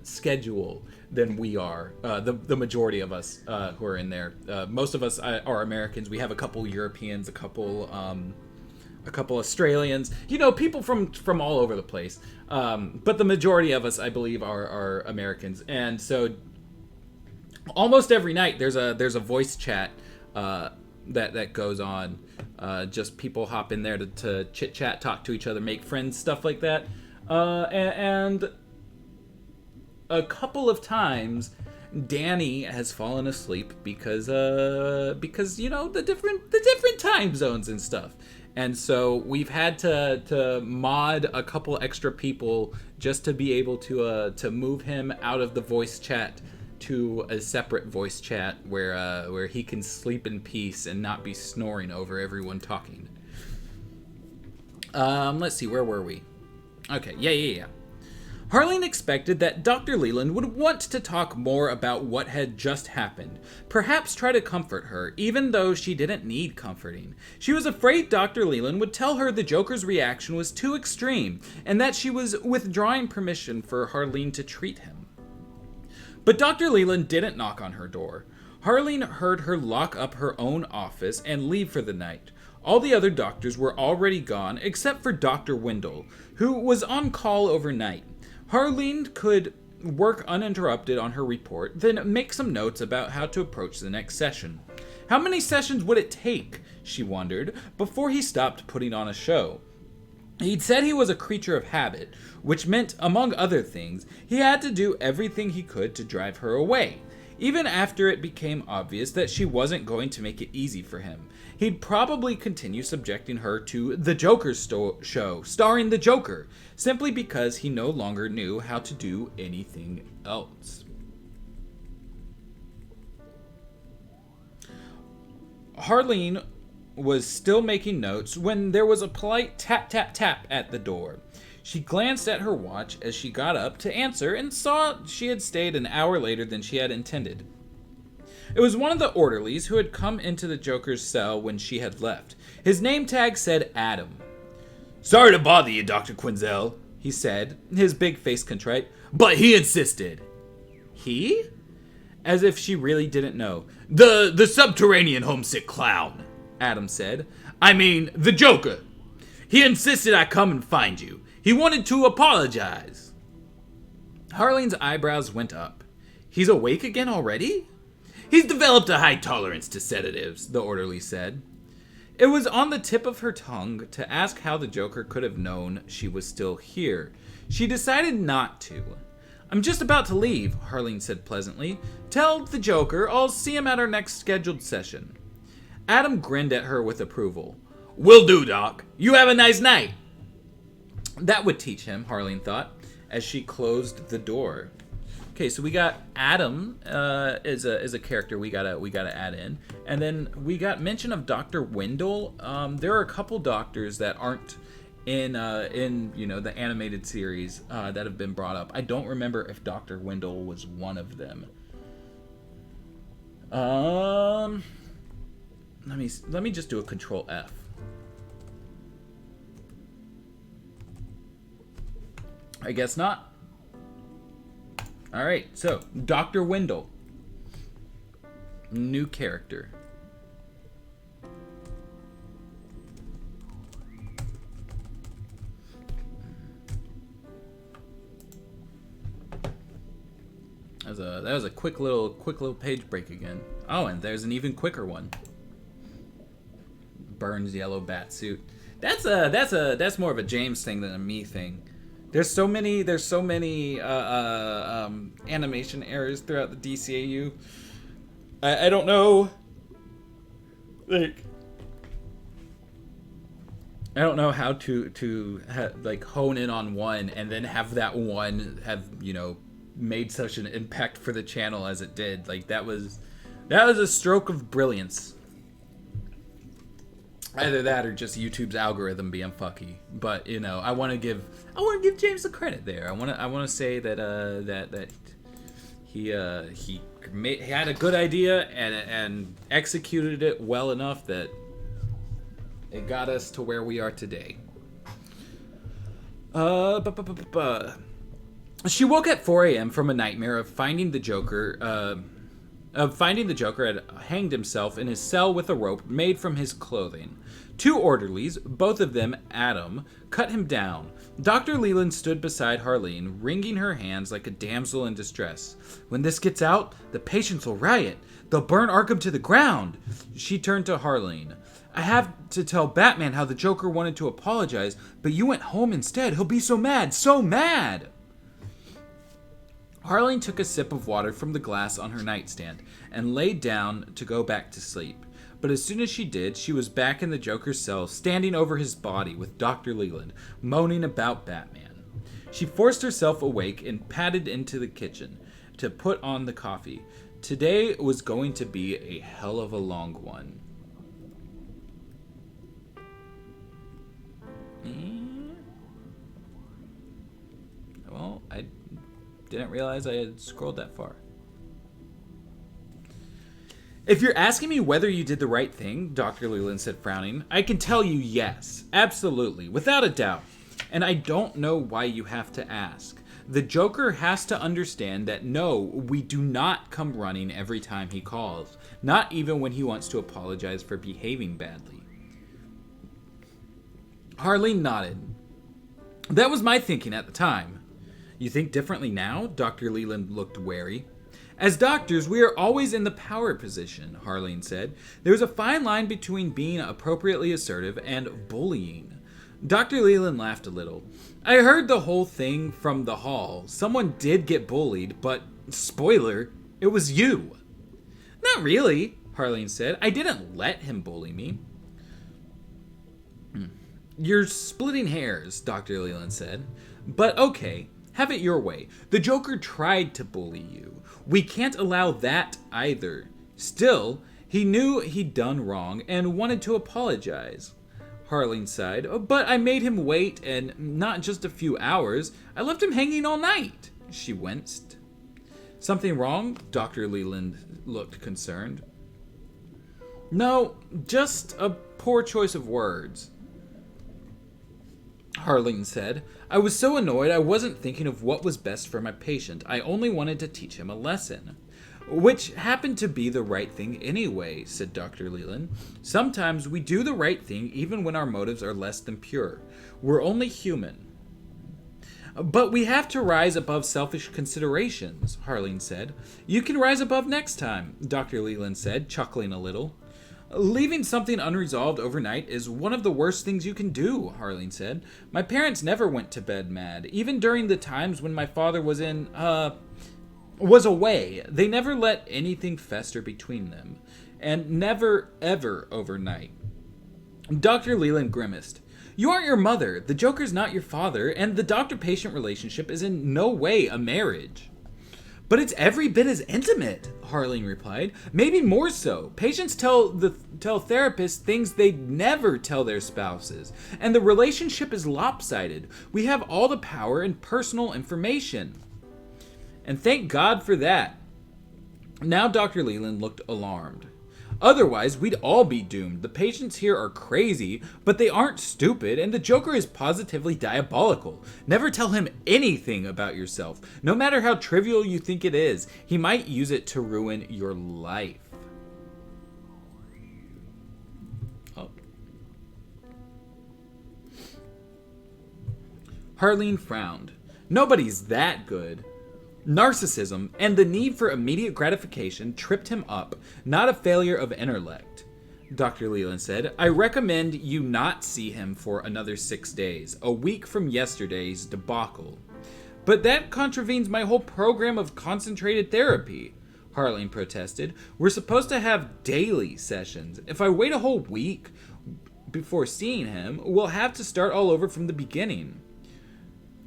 schedule than we are. The majority of us who are in there. Most of us are Americans. We have a couple Europeans, a couple Australians. You know, people from all over the place. But the majority of us, I believe, are Americans. And so almost every night there's a voice chat that goes on. Just people hop in there to chit chat, talk to each other, make friends, stuff like that. And a couple of times Danny has fallen asleep because you know the different time zones and stuff. And so we've had to mod a couple extra people just to be able to move him out of the voice chat to a separate voice chat where he can sleep in peace and not be snoring over everyone talking. Let's see, where were we? Okay, yeah. Harleen expected that Dr. Leland would want to talk more about what had just happened, perhaps try to comfort her, even though she didn't need comforting. She was afraid Dr. Leland would tell her the Joker's reaction was too extreme, and that she was withdrawing permission for Harleen to treat him. But Dr. Leland didn't knock on her door. Harleen heard her lock up her own office and leave for the night. All the other doctors were already gone, except for Dr. Wendell, who was on call overnight. Harleen could work uninterrupted on her report, then make some notes about how to approach the next session. How many sessions would it take, she wondered, before he stopped putting on a show? He'd said he was a creature of habit, which meant, among other things, he had to do everything he could to drive her away. Even after it became obvious that she wasn't going to make it easy for him, he'd probably continue subjecting her to The Joker's show, starring the Joker, simply because he no longer knew how to do anything else. Harleen was still making notes when there was a polite tap, tap, tap at the door. She glanced at her watch as she got up to answer and saw she had stayed an hour later than she had intended. It was one of the orderlies who had come into the Joker's cell when she had left. His name tag said Adam. "Sorry to bother you, Dr. Quinzel," he said, his big face contrite, "but he insisted." He? As if she really didn't know. The subterranean homesick clown," Adam said. "I mean, the Joker. He insisted I come and find you. He wanted to apologize." Harleen's eyebrows went up. "He's awake again already?" "He's developed a high tolerance to sedatives," the orderly said. It was on the tip of her tongue to ask how the Joker could have known she was still here. She decided not to. "I'm just about to leave," Harleen said pleasantly. "Tell the Joker I'll see him at our next scheduled session." Adam grinned at her with approval. "Will do, Doc. You have a nice night." That would teach him, Harleen thought, as she closed the door. Okay, so we got Adam is a character we gotta add in, and then we got mention of Dr. Wendell. There are a couple doctors that aren't in the animated series that have been brought up. I don't remember if Dr. Wendell was one of them. Let me just do a Control F. I guess not. All right, so Dr. Wendell, new character. That was a quick little page break again. Oh, and there's an even quicker one. Burns yellow bat suit. That's more of a James thing than a me thing. There's so many animation errors throughout the DCAU. I don't know. I don't know how to hone in on one and then have that one have made such an impact for the channel as it did. That was a stroke of brilliance. Either that or just YouTube's algorithm being fucky. But I want to give James the credit there. I want to say that he had a good idea and executed it well enough that it got us to where we are today. She woke at 4 a.m. from a nightmare of finding the Joker had hanged himself in his cell with a rope made from his clothing. 2 orderlies, both of them Adam, cut him down. Dr. Leland stood beside Harleen, wringing her hands like a damsel in distress. "When this gets out, the patients will riot. They'll burn Arkham to the ground." She turned to Harleen. "I have to tell Batman how the Joker wanted to apologize, but you went home instead. He'll be so mad, so mad." Harleen took a sip of water from the glass on her nightstand and laid down to go back to sleep. But as soon as she did, she was back in the Joker's cell, standing over his body with Dr. Leland, moaning about Batman. She forced herself awake and padded into the kitchen to put on the coffee. Today was going to be a hell of a long one. Well, I didn't realize I had scrolled that far. "If you're asking me whether you did the right thing," Dr. Leland said, frowning, "I can tell you yes, absolutely, without a doubt. And I don't know why you have to ask. The Joker has to understand that no, we do not come running every time he calls, not even when he wants to apologize for behaving badly." Harleen nodded. "That was my thinking at the time." "You think differently now?" Dr. Leland looked wary. "As doctors, we are always in the power position," Harleen said. "There's a fine line between being appropriately assertive and bullying." Dr. Leland laughed a little. "I heard the whole thing from the hall. Someone did get bullied, but, spoiler, it was you." "Not really," Harleen said. "I didn't let him bully me." "You're splitting hairs," Dr. Leland said. "But okay, have it your way. The Joker tried to bully you. We can't allow that either. Still, He knew he'd done wrong and wanted to apologize. Harleen sighed. But I made him wait, and not just a few hours. I left him hanging all night. She winced. Something wrong? Dr. Leland looked concerned. No, just a poor choice of words, Harleen said. I was so annoyed I wasn't thinking of what was best for my patient. I only wanted to teach him a lesson. Which happened to be the right thing anyway, said Dr. Leland. Sometimes we do the right thing even when our motives are less than pure. We're only human. But we have to rise above selfish considerations, Harleen said. You can rise above next time, Dr. Leland said, chuckling a little. Leaving something unresolved overnight is one of the worst things you can do, Harleen said. My parents never went to bed mad, even during the times when my father was away. They never let anything fester between them, and never, ever overnight. Dr. Leland grimaced. You aren't your mother, the Joker's not your father, and the doctor-patient relationship is in no way a marriage. But it's every bit as intimate, Harleen replied. Maybe more so. Patients tell therapists things they'd never tell their spouses, and the relationship is lopsided. We have all the power and personal information. And thank God for that. Now Dr. Leland looked alarmed. Otherwise, we'd all be doomed. The patients here are crazy, but they aren't stupid, and the Joker is positively diabolical. Never tell him anything about yourself, no matter how trivial you think it is. He might use it to ruin your life. Oh. Harleen frowned. Nobody's that good. Narcissism and the need for immediate gratification tripped him up, not a failure of intellect. Dr. Leland said, I recommend you not see him for another 6 days, a week from yesterday's debacle. But that contravenes my whole program of concentrated therapy, Harleen protested. We're supposed to have daily sessions. If I wait a whole week before seeing him, we'll have to start all over from the beginning.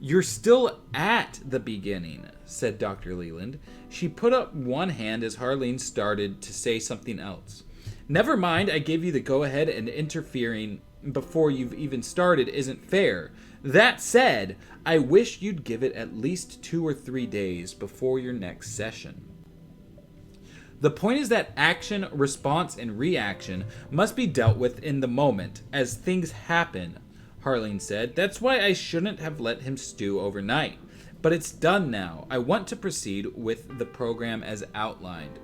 You're still at the beginning, said Dr. Leland. She put up one hand as Harleen started to say something else. Never mind, I gave you the go-ahead, and interfering before you've even started isn't fair. That said, I wish you'd give it at least 2 or 3 days before your next session. The point is that action, response, and reaction must be dealt with in the moment, as things happen, Harleen said. That's why I shouldn't have let him stew overnight. But it's done now. I want to proceed with the program as outlined.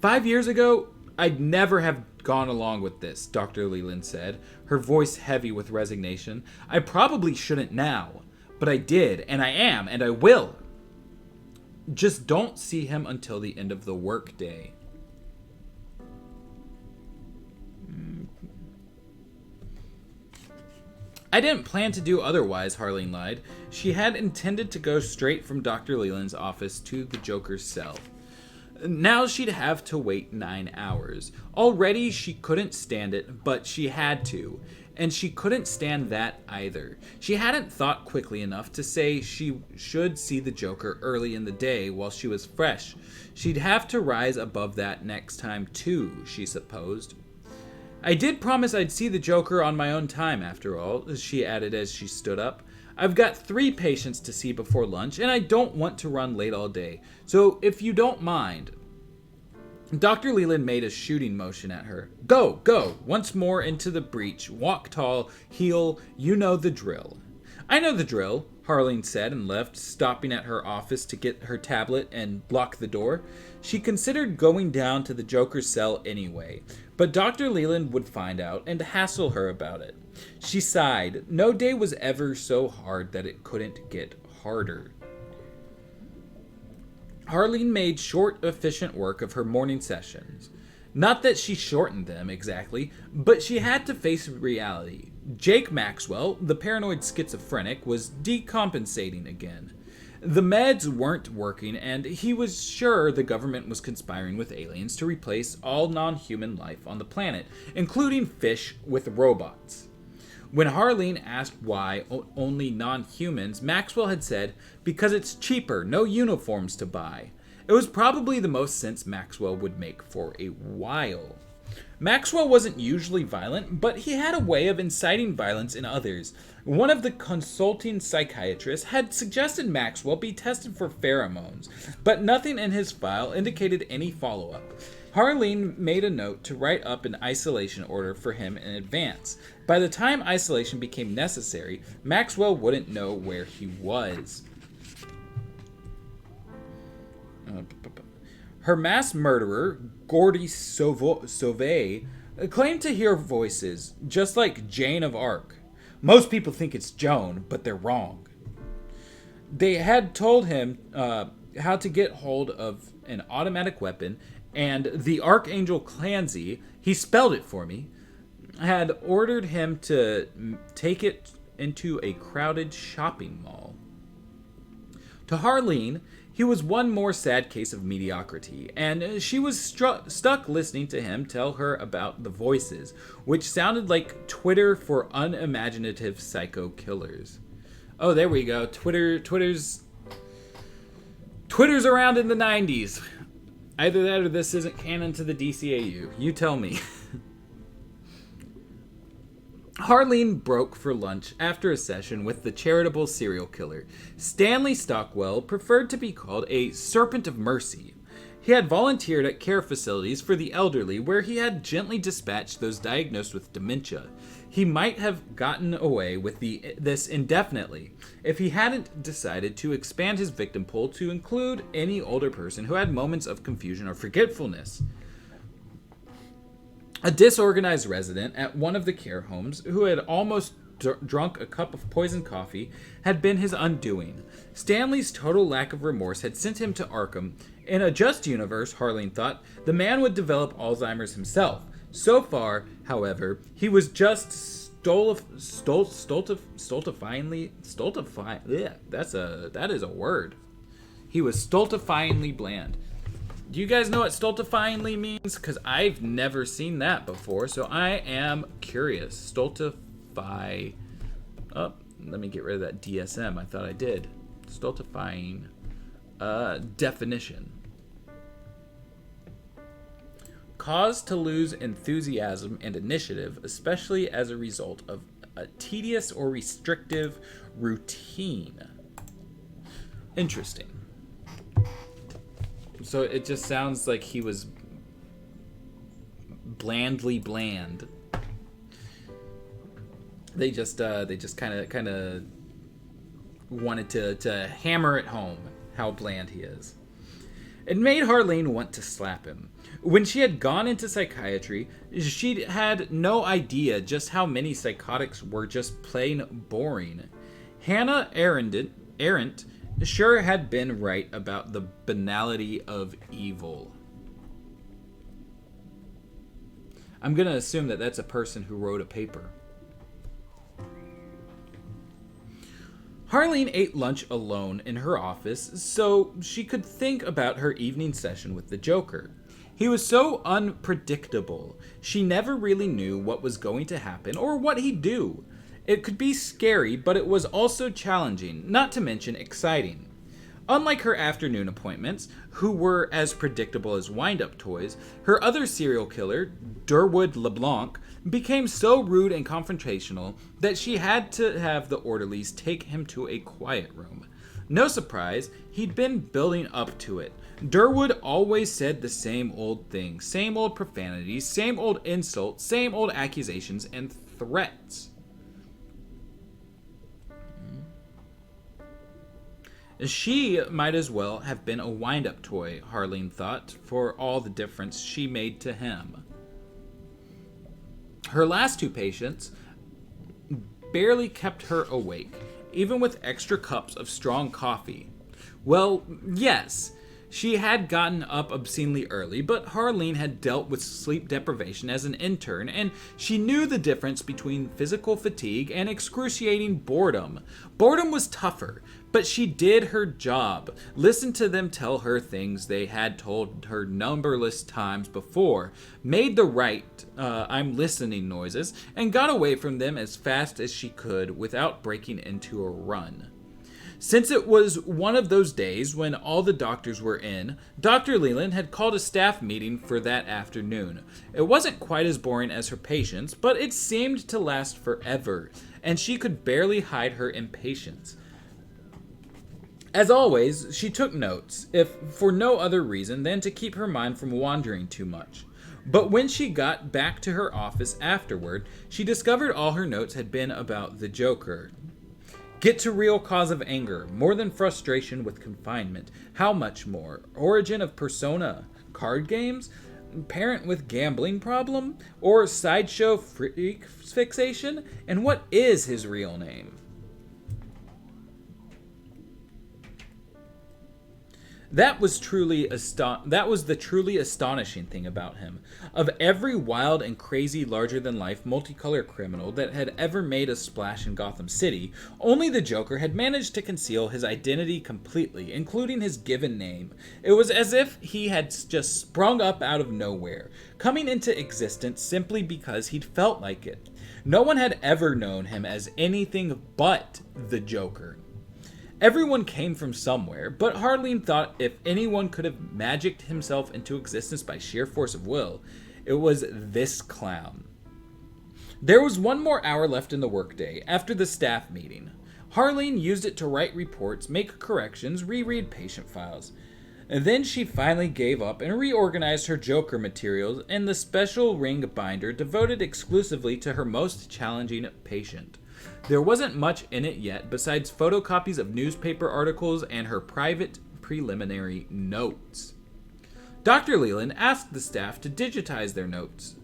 5 years ago, I'd never have gone along with this, Dr. Leland said, her voice heavy with resignation. I probably shouldn't now, but I did, and I am, and I will. Just don't see him until the end of the workday. I didn't plan to do otherwise, Harleen lied. She had intended to go straight from Dr. Leland's office to the Joker's cell. Now she'd have to wait 9 hours. Already she couldn't stand it, but she had to. And she couldn't stand that either. She hadn't thought quickly enough to say she should see the Joker early in the day while she was fresh. She'd have to rise above that next time too, she supposed. I did promise I'd see the Joker on my own time, after all, she added as she stood up. I've got 3 patients to see before lunch, and I don't want to run late all day. So, if you don't mind... Dr. Leland made a shooting motion at her. Go, go, once more into the breach. Walk tall, heel, you know the drill. I know the drill, Harleen said and left, stopping at her office to get her tablet and block the door. She considered going down to the Joker's cell anyway, but Dr. Leland would find out and hassle her about it. She sighed. No day was ever so hard that it couldn't get harder. Harleen made short, efficient work of her morning sessions. Not that she shortened them, exactly, but she had to face reality. Jake Maxwell, the paranoid schizophrenic, was decompensating again. The meds weren't working, and he was sure the government was conspiring with aliens to replace all non-human life on the planet, including fish, with robots. When Harleen asked why only non-humans, Maxwell had said, because it's cheaper, no uniforms to buy. It was probably the most sense Maxwell would make for a while. Maxwell wasn't usually violent, but he had a way of inciting violence in others. One of the consulting psychiatrists had suggested Maxwell be tested for pheromones, but nothing in his file indicated any follow-up. Harleen made a note to write up an isolation order for him in advance. By the time isolation became necessary, Maxwell wouldn't know where he was. Her mass murderer, Gordy Sauvé, claimed to hear voices, just like Jane of Arc. Most people think it's Joan, but they're wrong. They had told him how to get hold of an automatic weapon, and the Archangel Clancy, he spelled it for me, had ordered him to take it into a crowded shopping mall. To Harleen, he was one more sad case of mediocrity, and she was stuck listening to him tell her about the voices, which sounded like Twitter for unimaginative psycho killers. Oh, there we go. Twitter's around in the 90s. Either that or this isn't canon to the DCAU. You tell me. Harleen broke for lunch after a session with the charitable serial killer. Stanley Stockwell preferred to be called a serpent of mercy. He had volunteered at care facilities for the elderly where he had gently dispatched those diagnosed with dementia. He might have gotten away with this indefinitely if he hadn't decided to expand his victim pool to include any older person who had moments of confusion or forgetfulness. A disorganized resident at one of the care homes who had almost drunk a cup of poisoned coffee had been his undoing. Stanley's total lack of remorse had sent him to Arkham. In a just universe, Harleen thought, the man would develop Alzheimer's himself. So far, however, he was just that is a word. He was stultifyingly bland. Do you guys know what stultifyingly means? Because I've never seen that before, so I am curious. Stultify. Oh, let me get rid of that DSM. I thought I did. Stultifying. Definition. Cause to lose enthusiasm and initiative, especially as a result of a tedious or restrictive routine. Interesting. So it just sounds like he was blandly bland. They just kind of wanted to hammer it home how bland he is. It made Harleen want to slap him. When she had gone into psychiatry, she had no idea just how many psychotics were just plain boring. Hannah Arendt sure had been right about the banality of evil. I'm going to assume that that's a person who wrote a paper. Harleen ate lunch alone in her office so she could think about her evening session with the Joker. He was so unpredictable. She never really knew what was going to happen or what he'd do. It could be scary, but it was also challenging, not to mention exciting. Unlike her afternoon appointments, who were as predictable as wind-up toys, her other serial killer, Durwood LeBlanc, became so rude and confrontational that she had to have the orderlies take him to a quiet room. No surprise, he'd been building up to it. Durwood always said the same old thing, same old profanities, same old insults, same old accusations and threats. She might as well have been a wind-up toy, Harleen thought, for all the difference she made to him. Her last two patients barely kept her awake, even with extra cups of strong coffee. Well, yes, she had gotten up obscenely early, but Harleen had dealt with sleep deprivation as an intern, and she knew the difference between physical fatigue and excruciating boredom. Boredom was tougher, but she did her job, listened to them tell her things they had told her numberless times before, made the right I'm listening noises, and got away from them as fast as she could without breaking into a run. Since it was one of those days when all the doctors were in, Dr. Leland had called a staff meeting for that afternoon. It wasn't quite as boring as her patients, but it seemed to last forever, and she could barely hide her impatience. As always, she took notes, if for no other reason than to keep her mind from wandering too much. But when she got back to her office afterward, she discovered all her notes had been about the Joker. Get to real cause of anger, more than frustration with confinement. How much more? Origin of persona, card games, parent with gambling problem, or sideshow freak fixation? And what is his real name? That was the truly astonishing thing about him. Of every wild and crazy larger-than-life multicolor criminal that had ever made a splash in Gotham City, only the Joker had managed to conceal his identity completely, including his given name. It was as if he had just sprung up out of nowhere, coming into existence simply because he'd felt like it. No one had ever known him as anything but the Joker. Everyone came from somewhere, but Harleen thought if anyone could have magicked himself into existence by sheer force of will, it was this clown. There was one more hour left in the workday after the staff meeting. Harleen used it to write reports, make corrections, reread patient files. And then she finally gave up and reorganized her Joker materials in the special ring binder devoted exclusively to her most challenging patient. There wasn't much in it yet besides photocopies of newspaper articles and her private preliminary notes. Dr. Leland asked the staff to digitize their notes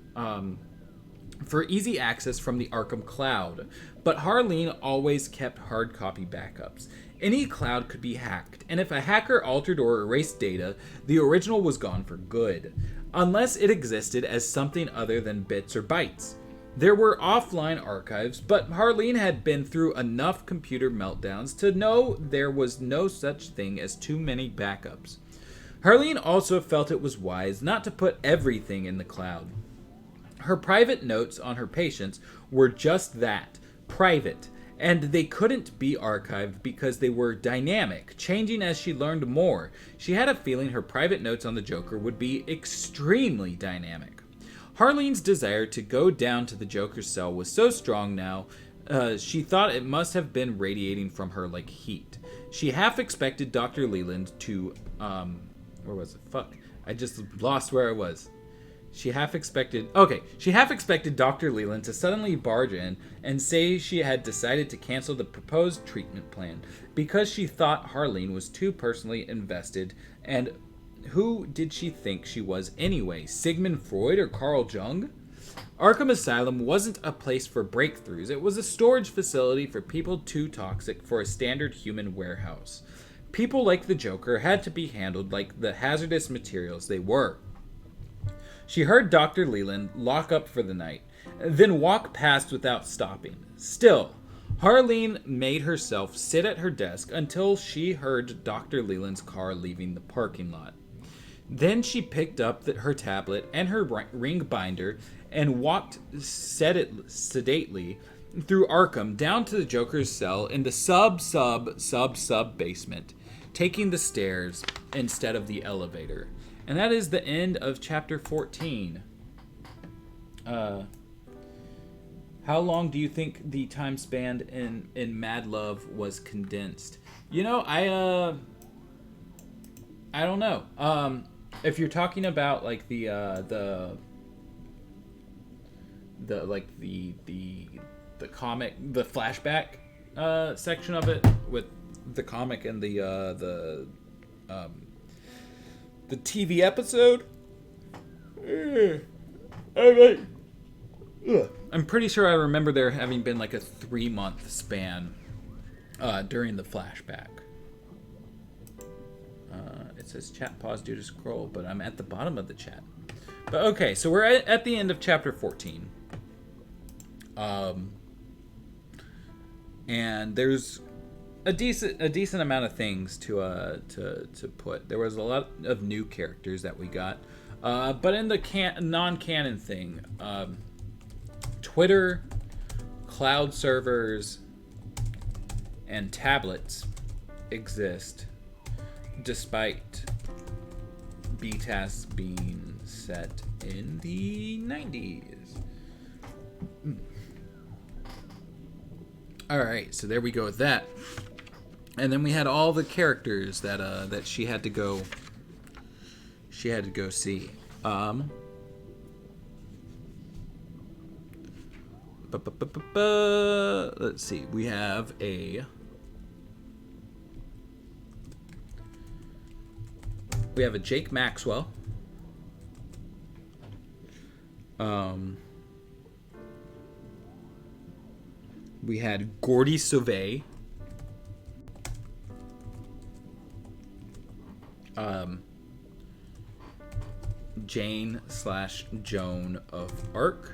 for easy access from the Arkham cloud, but Harleen always kept hard copy backups. Any cloud could be hacked, and if a hacker altered or erased data, the original was gone for good, unless it existed as something other than bits or bytes. There were offline archives, but Harleen had been through enough computer meltdowns to know there was no such thing as too many backups. Harleen also felt it was wise not to put everything in the cloud. Her private notes on her patients were just that, private, and they couldn't be archived because they were dynamic, changing as she learned more. She had a feeling her private notes on the Joker would be extremely dynamic. Harleen's desire to go down to the Joker's cell was so strong now, she thought it must have been radiating from her like heat. She half expected Dr. Leland to, where was it? Fuck. I just lost where I was. She half expected Dr. Leland to suddenly barge in and say she had decided to cancel the proposed treatment plan because she thought Harleen was too personally invested. And who did she think she was anyway? Sigmund Freud or Carl Jung? Arkham Asylum wasn't a place for breakthroughs. It was a storage facility for people too toxic for a standard human warehouse. People like the Joker had to be handled like the hazardous materials they were. She heard Dr. Leland lock up for the night, then walk past without stopping. Still, Harleen made herself sit at her desk until she heard Dr. Leland's car leaving the parking lot. Then she picked up her tablet and her ring binder and walked sedately through Arkham down to the Joker's cell in the sub basement, taking the stairs instead of the elevator. And that is the end of chapter 14. How long do you think the time span in Mad Love was condensed? You know, I don't know. If you're talking about like the comic, the flashback section of it with the comic and the TV episode, I'm pretty sure I remember there having been like a 3-month span during the flashback. It says chat pause due to scroll, but I'm at the bottom of the chat. But okay, so we're at the end of chapter 14. And there's a decent amount of things to put. There was a lot of new characters that we got. But in the non-canon thing, Twitter, cloud servers, and tablets exist despite BTAS being set in the 90s. Alright, so there we go with that. And then we had all the characters that that she had to go see. Let's see. We have a Jake Maxwell. We had Gordy Sauvé. Jane/Joan of Arc.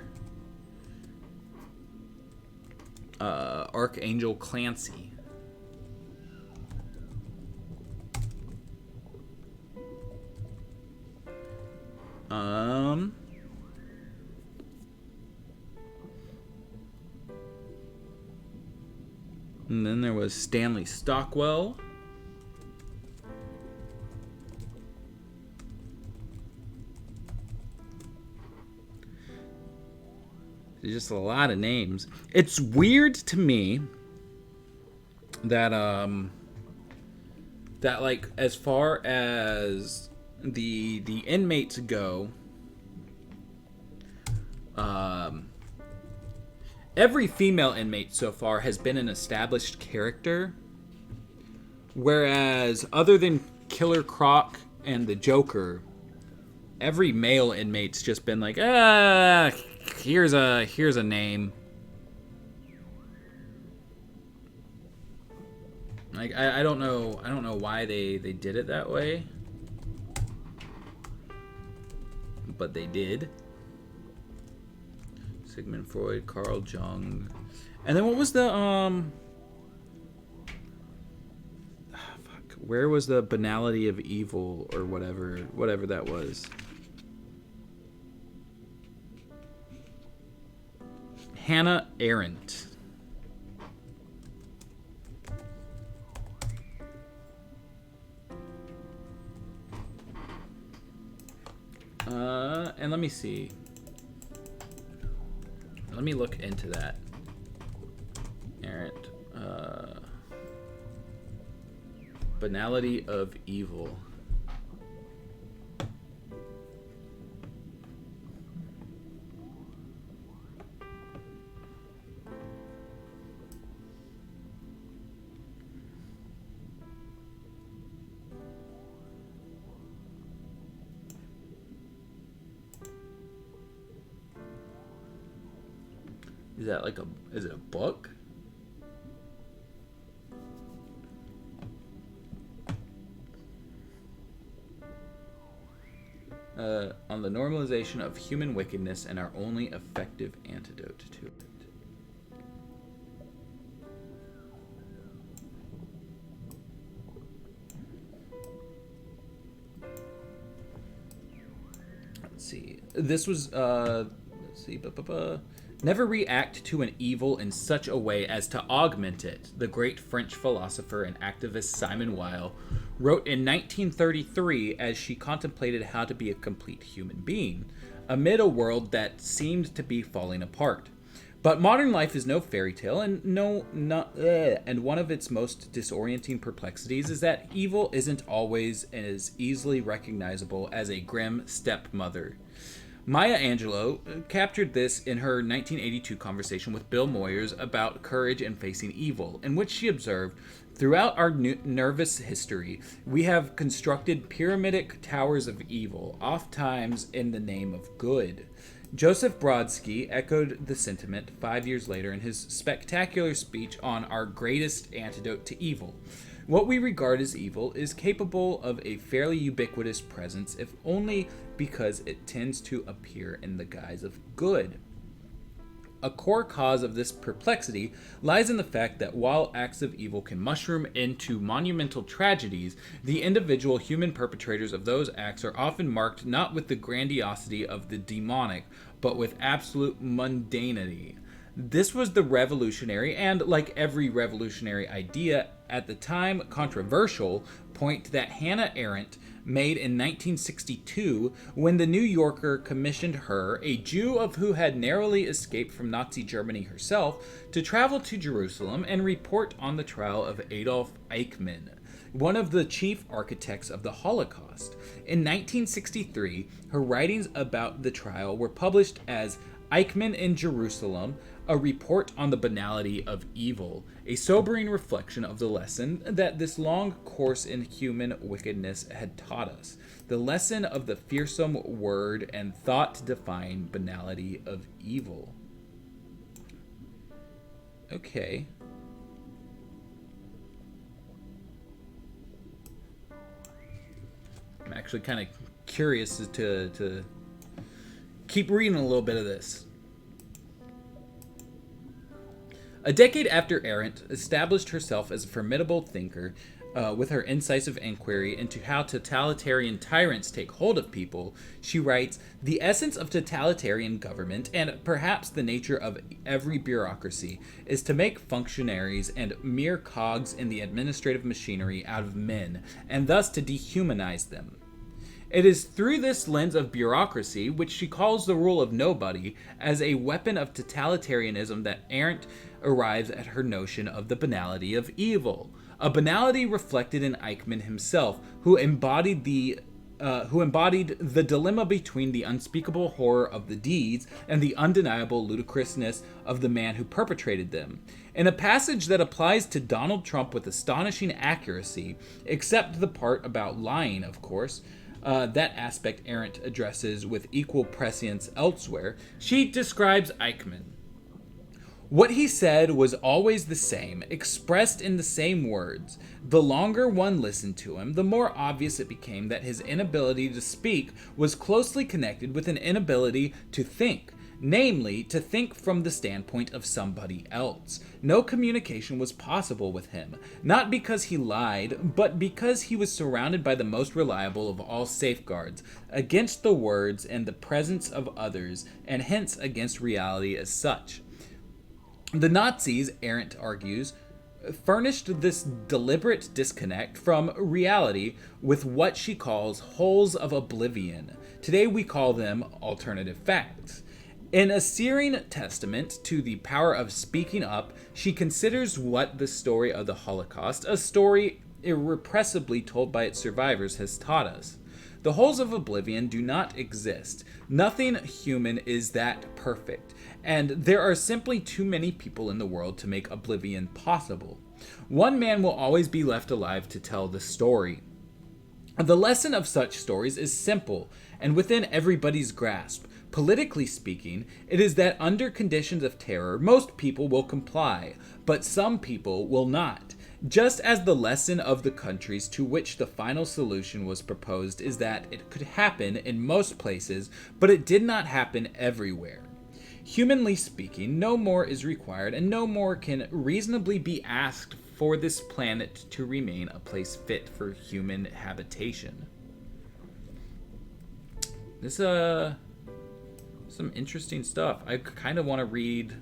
Archangel Clancy. And then there was Stanley Stockwell. There's just a lot of names. It's weird to me that that like as far as the inmates go, every female inmate so far has been an established character, whereas other than Killer Croc and the Joker, every male inmate's just been like, here's a name. Like I don't know why they did it that way, but they did. Sigmund Freud, Carl Jung, and then what was the where was the banality of evil or whatever that was? Hannah Arendt. And let me see. Let me look into that. Arendt. Banality of evil. Is it a book? On the normalization of human wickedness and our only effective antidote to it. Let's see. This was let's see. Never react to an evil in such a way as to augment it, the great French philosopher and activist Simone Weil wrote in 1933 as she contemplated how to be a complete human being, amid a world that seemed to be falling apart. But modern life is no fairy tale, and and one of its most disorienting perplexities is that evil isn't always as easily recognizable as a grim stepmother. Maya Angelou captured this in her 1982 conversation with Bill Moyers about courage and facing evil, in which she observed, throughout our nervous history, we have constructed pyramidic towers of evil, oftentimes in the name of good. Joseph Brodsky echoed the sentiment 5 years later in his spectacular speech on Our Greatest Antidote to Evil. What we regard as evil is capable of a fairly ubiquitous presence, if only because it tends to appear in the guise of good. A core cause of this perplexity lies in the fact that while acts of evil can mushroom into monumental tragedies, the individual human perpetrators of those acts are often marked not with the grandiosity of the demonic, but with absolute mundanity. This was the revolutionary and, like every revolutionary idea at the time controversial point that Hannah Arendt made in 1962 when the New Yorker commissioned her, a Jew of who had narrowly escaped from Nazi Germany herself, to travel to Jerusalem and report on the trial of Adolf Eichmann, one of the chief architects of the Holocaust. In 1963, her writings about the trial were published as Eichmann in Jerusalem, a report on the banality of evil, a sobering reflection of the lesson that this long course in human wickedness had taught us, the lesson of the fearsome word and thought-defying banality of evil. Okay. I'm actually kind of curious as to keep reading a little bit of this. A decade after Arendt established herself as a formidable thinker with her incisive inquiry into how totalitarian tyrants take hold of people, she writes, "The essence of totalitarian government, and perhaps the nature of every bureaucracy, is to make functionaries and mere cogs in the administrative machinery out of men, and thus to dehumanize them. It is through this lens of bureaucracy, which she calls the rule of nobody, as a weapon of totalitarianism that Arendt arrives at her notion of the banality of evil, a banality reflected in Eichmann himself, who embodied the dilemma between the unspeakable horror of the deeds and the undeniable ludicrousness of the man who perpetrated them. In a passage that applies to Donald Trump with astonishing accuracy, except the part about lying, of course, that aspect Arendt addresses with equal prescience elsewhere, she describes Eichmann. What he said was always the same, expressed in the same words. The longer one listened to him, the more obvious it became that his inability to speak was closely connected with an inability to think, namely, to think from the standpoint of somebody else. No communication was possible with him, not because he lied, but because he was surrounded by the most reliable of all safeguards, against the words and the presence of others, and hence against reality as such. The Nazis, Arendt argues, furnished this deliberate disconnect from reality with what she calls holes of oblivion. Today we call them alternative facts. In a searing testament to the power of speaking up, she considers what the story of the Holocaust, a story irrepressibly told by its survivors, has taught us. The holes of oblivion do not exist. Nothing human is that perfect, and there are simply too many people in the world to make oblivion possible. One man will always be left alive to tell the story. The lesson of such stories is simple and within everybody's grasp. Politically speaking, it is that under conditions of terror, most people will comply, but some people will not. Just as the lesson of the countries to which the final solution was proposed is that it could happen in most places, but it did not happen everywhere. Humanly speaking, no more is required, and no more can reasonably be asked for this planet to remain a place fit for human habitation. This, some interesting stuff. I kind of want to read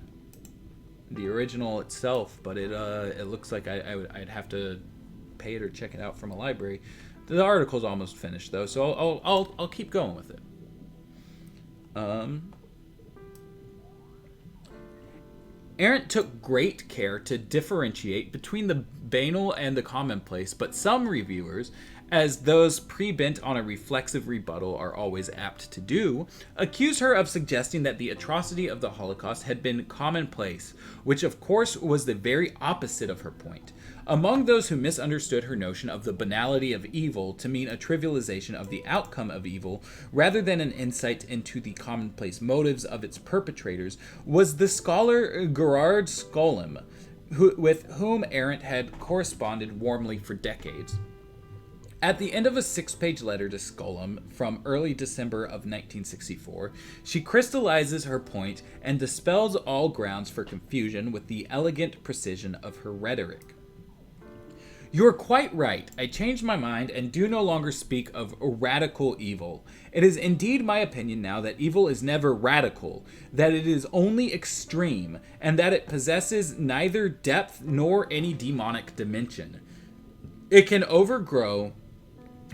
the original itself, but it looks like I'd have to pay it or check it out from a library. The article's almost finished though, so I'll keep going with it. Arendt took great care to differentiate between the banal and the commonplace, but some reviewers, as those pre-bent on a reflexive rebuttal are always apt to do, accuse her of suggesting that the atrocity of the Holocaust had been commonplace, which of course was the very opposite of her point. Among those who misunderstood her notion of the banality of evil to mean a trivialization of the outcome of evil, rather than an insight into the commonplace motives of its perpetrators, was the scholar Gerard Skolem, with whom Arendt had corresponded warmly for decades. At the end of a 6-page letter to Skolem from early December of 1964, she crystallizes her point and dispels all grounds for confusion with the elegant precision of her rhetoric. You are quite right. I changed my mind and do no longer speak of radical evil. It is indeed my opinion now that evil is never radical, that it is only extreme, and that it possesses neither depth nor any demonic dimension. It can overgrow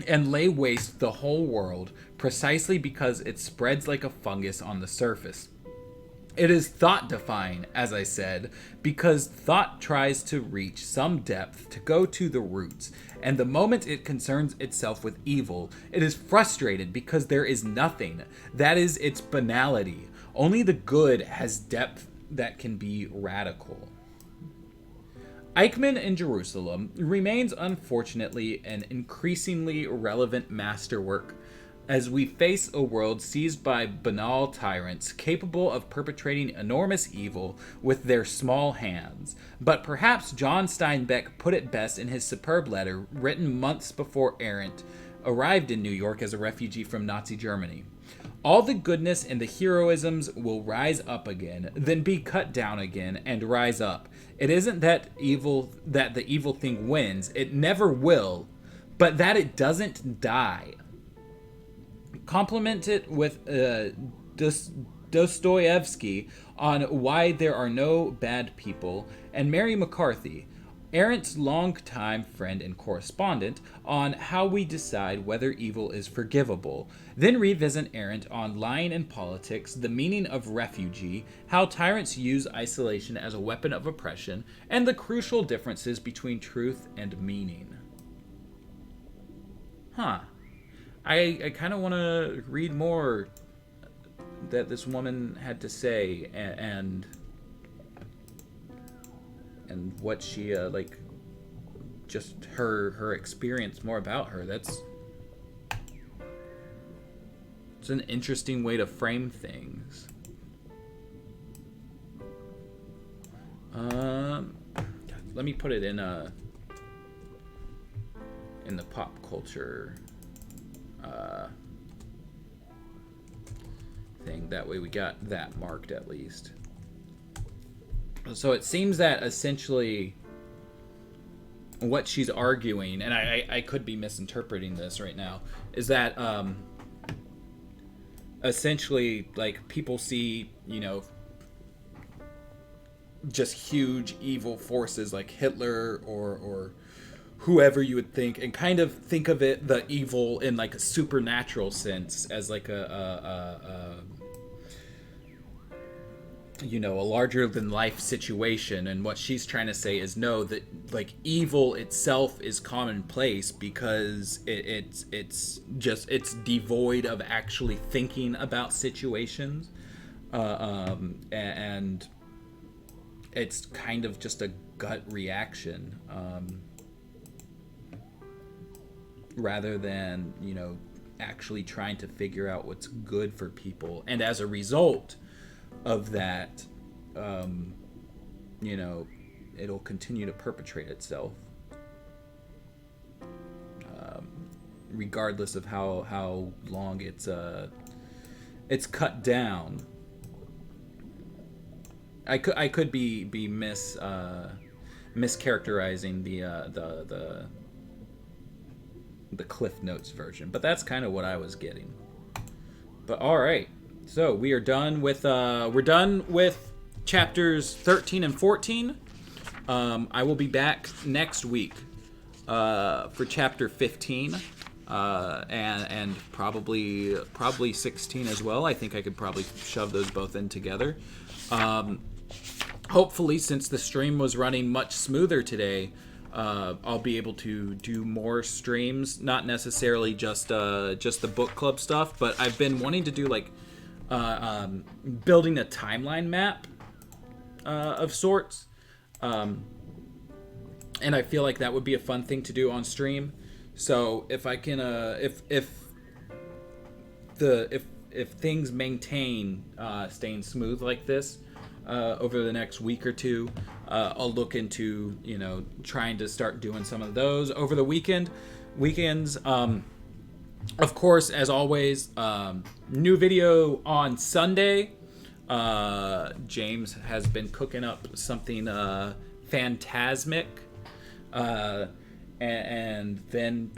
and lay waste the whole world precisely because it spreads like a fungus on the surface. It is thought-defying, as I said, because thought tries to reach some depth to go to the roots, and the moment it concerns itself with evil, it is frustrated because there is nothing. That is its banality. Only the good has depth that can be radical. Eichmann in Jerusalem remains unfortunately an increasingly relevant masterwork as we face a world seized by banal tyrants capable of perpetrating enormous evil with their small hands. But perhaps John Steinbeck put it best in his superb letter written months before Arendt arrived in New York as a refugee from Nazi Germany. All the goodness and the heroisms will rise up again, then be cut down again and rise up. It isn't that the evil thing wins, it never will, but that it doesn't die. Compliment it with Dostoevsky on Why There Are No Bad People, and Mary McCarthy, Arendt's longtime friend and correspondent, on how we decide whether evil is forgivable. Then revisit Arendt on lying in politics, the meaning of refugee, how tyrants use isolation as a weapon of oppression, and the crucial differences between truth and meaning. I kind of want to read more that this woman had to say, and what she just her experience more about her. It's an interesting way to frame things. Let me put it in the pop culture thing. That way we got that marked at least. So it seems that essentially what she's arguing, and I could be misinterpreting this right now, is that essentially like people see, just huge evil forces like Hitler or whoever you would think, and kind of think of it, the evil in like a supernatural sense, as like a larger than life situation. And what she's trying to say is no, that like evil itself is commonplace because it's devoid of actually thinking about situations, and it's kind of just a gut reaction, rather than actually trying to figure out what's good for people. And as a result of that, it'll continue to perpetrate itself, regardless of how long it's cut down. I could be mischaracterizing the Cliff Notes version, but that's kind of what I was getting. But all right. So we are done with chapters 13 and 14. I will be back next week for chapter 15, and probably 16 as well. I think I could probably shove those both in together. Hopefully, since the stream was running much smoother today, I'll be able to do more streams. Not necessarily just the book club stuff, but I've been wanting to do like building a timeline map of sorts, and I feel like that would be a fun thing to do on stream. So if I can, if things maintain staying smooth like this over the next week or two, I'll look into trying to start doing some of those over the weekends. Of course, as always, new video on Sunday. James has been cooking up something phantasmic, And then,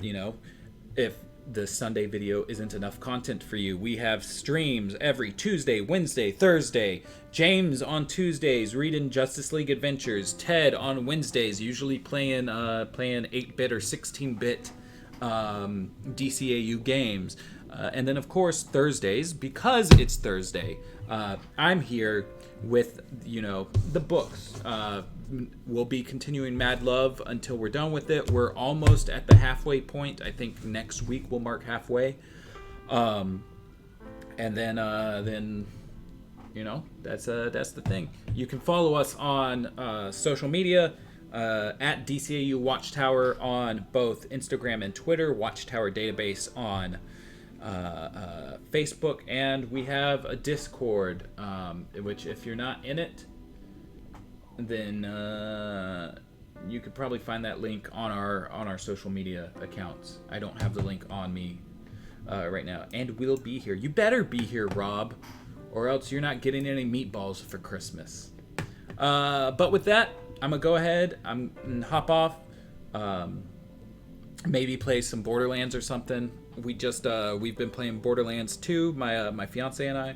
if the Sunday video isn't enough content for you, we have streams every Tuesday, Wednesday, Thursday. James on Tuesdays reading Justice League Adventures. Ted on Wednesdays, usually playing 8-bit or 16-bit DCAU games. And then, of course, Thursdays, because it's Thursday, I'm here with, the books. We'll be continuing Mad Love until we're done with it. We're almost at the halfway point. I think next week we'll mark halfway. And then that's the thing. You can follow us on social media at DCAU Watchtower on both Instagram and Twitter. Watchtower Database on Facebook, and we have a Discord, which if you're not in it, then you could probably find that link on our social media accounts. I don't have the link on me right now, and we'll be here. You better be here, Rob, or else you're not getting any meatballs for Christmas. But with that, I'm gonna go ahead. I'm gonna hop off. Maybe play some Borderlands or something. We've been playing Borderlands 2, my fiance and I,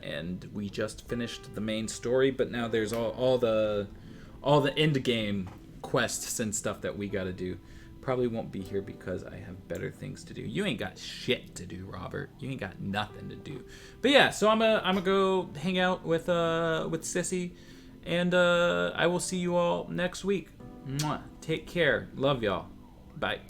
and we just finished the main story. But now there's all the end game quests and stuff that we got to do. Probably won't be here because I have better things to do. You ain't got shit to do, Robert. You ain't got nothing to do. But yeah, so I'm gonna go hang out with Sissy, and I will see you all next week. Mwah. Take care. Love y'all. Bye.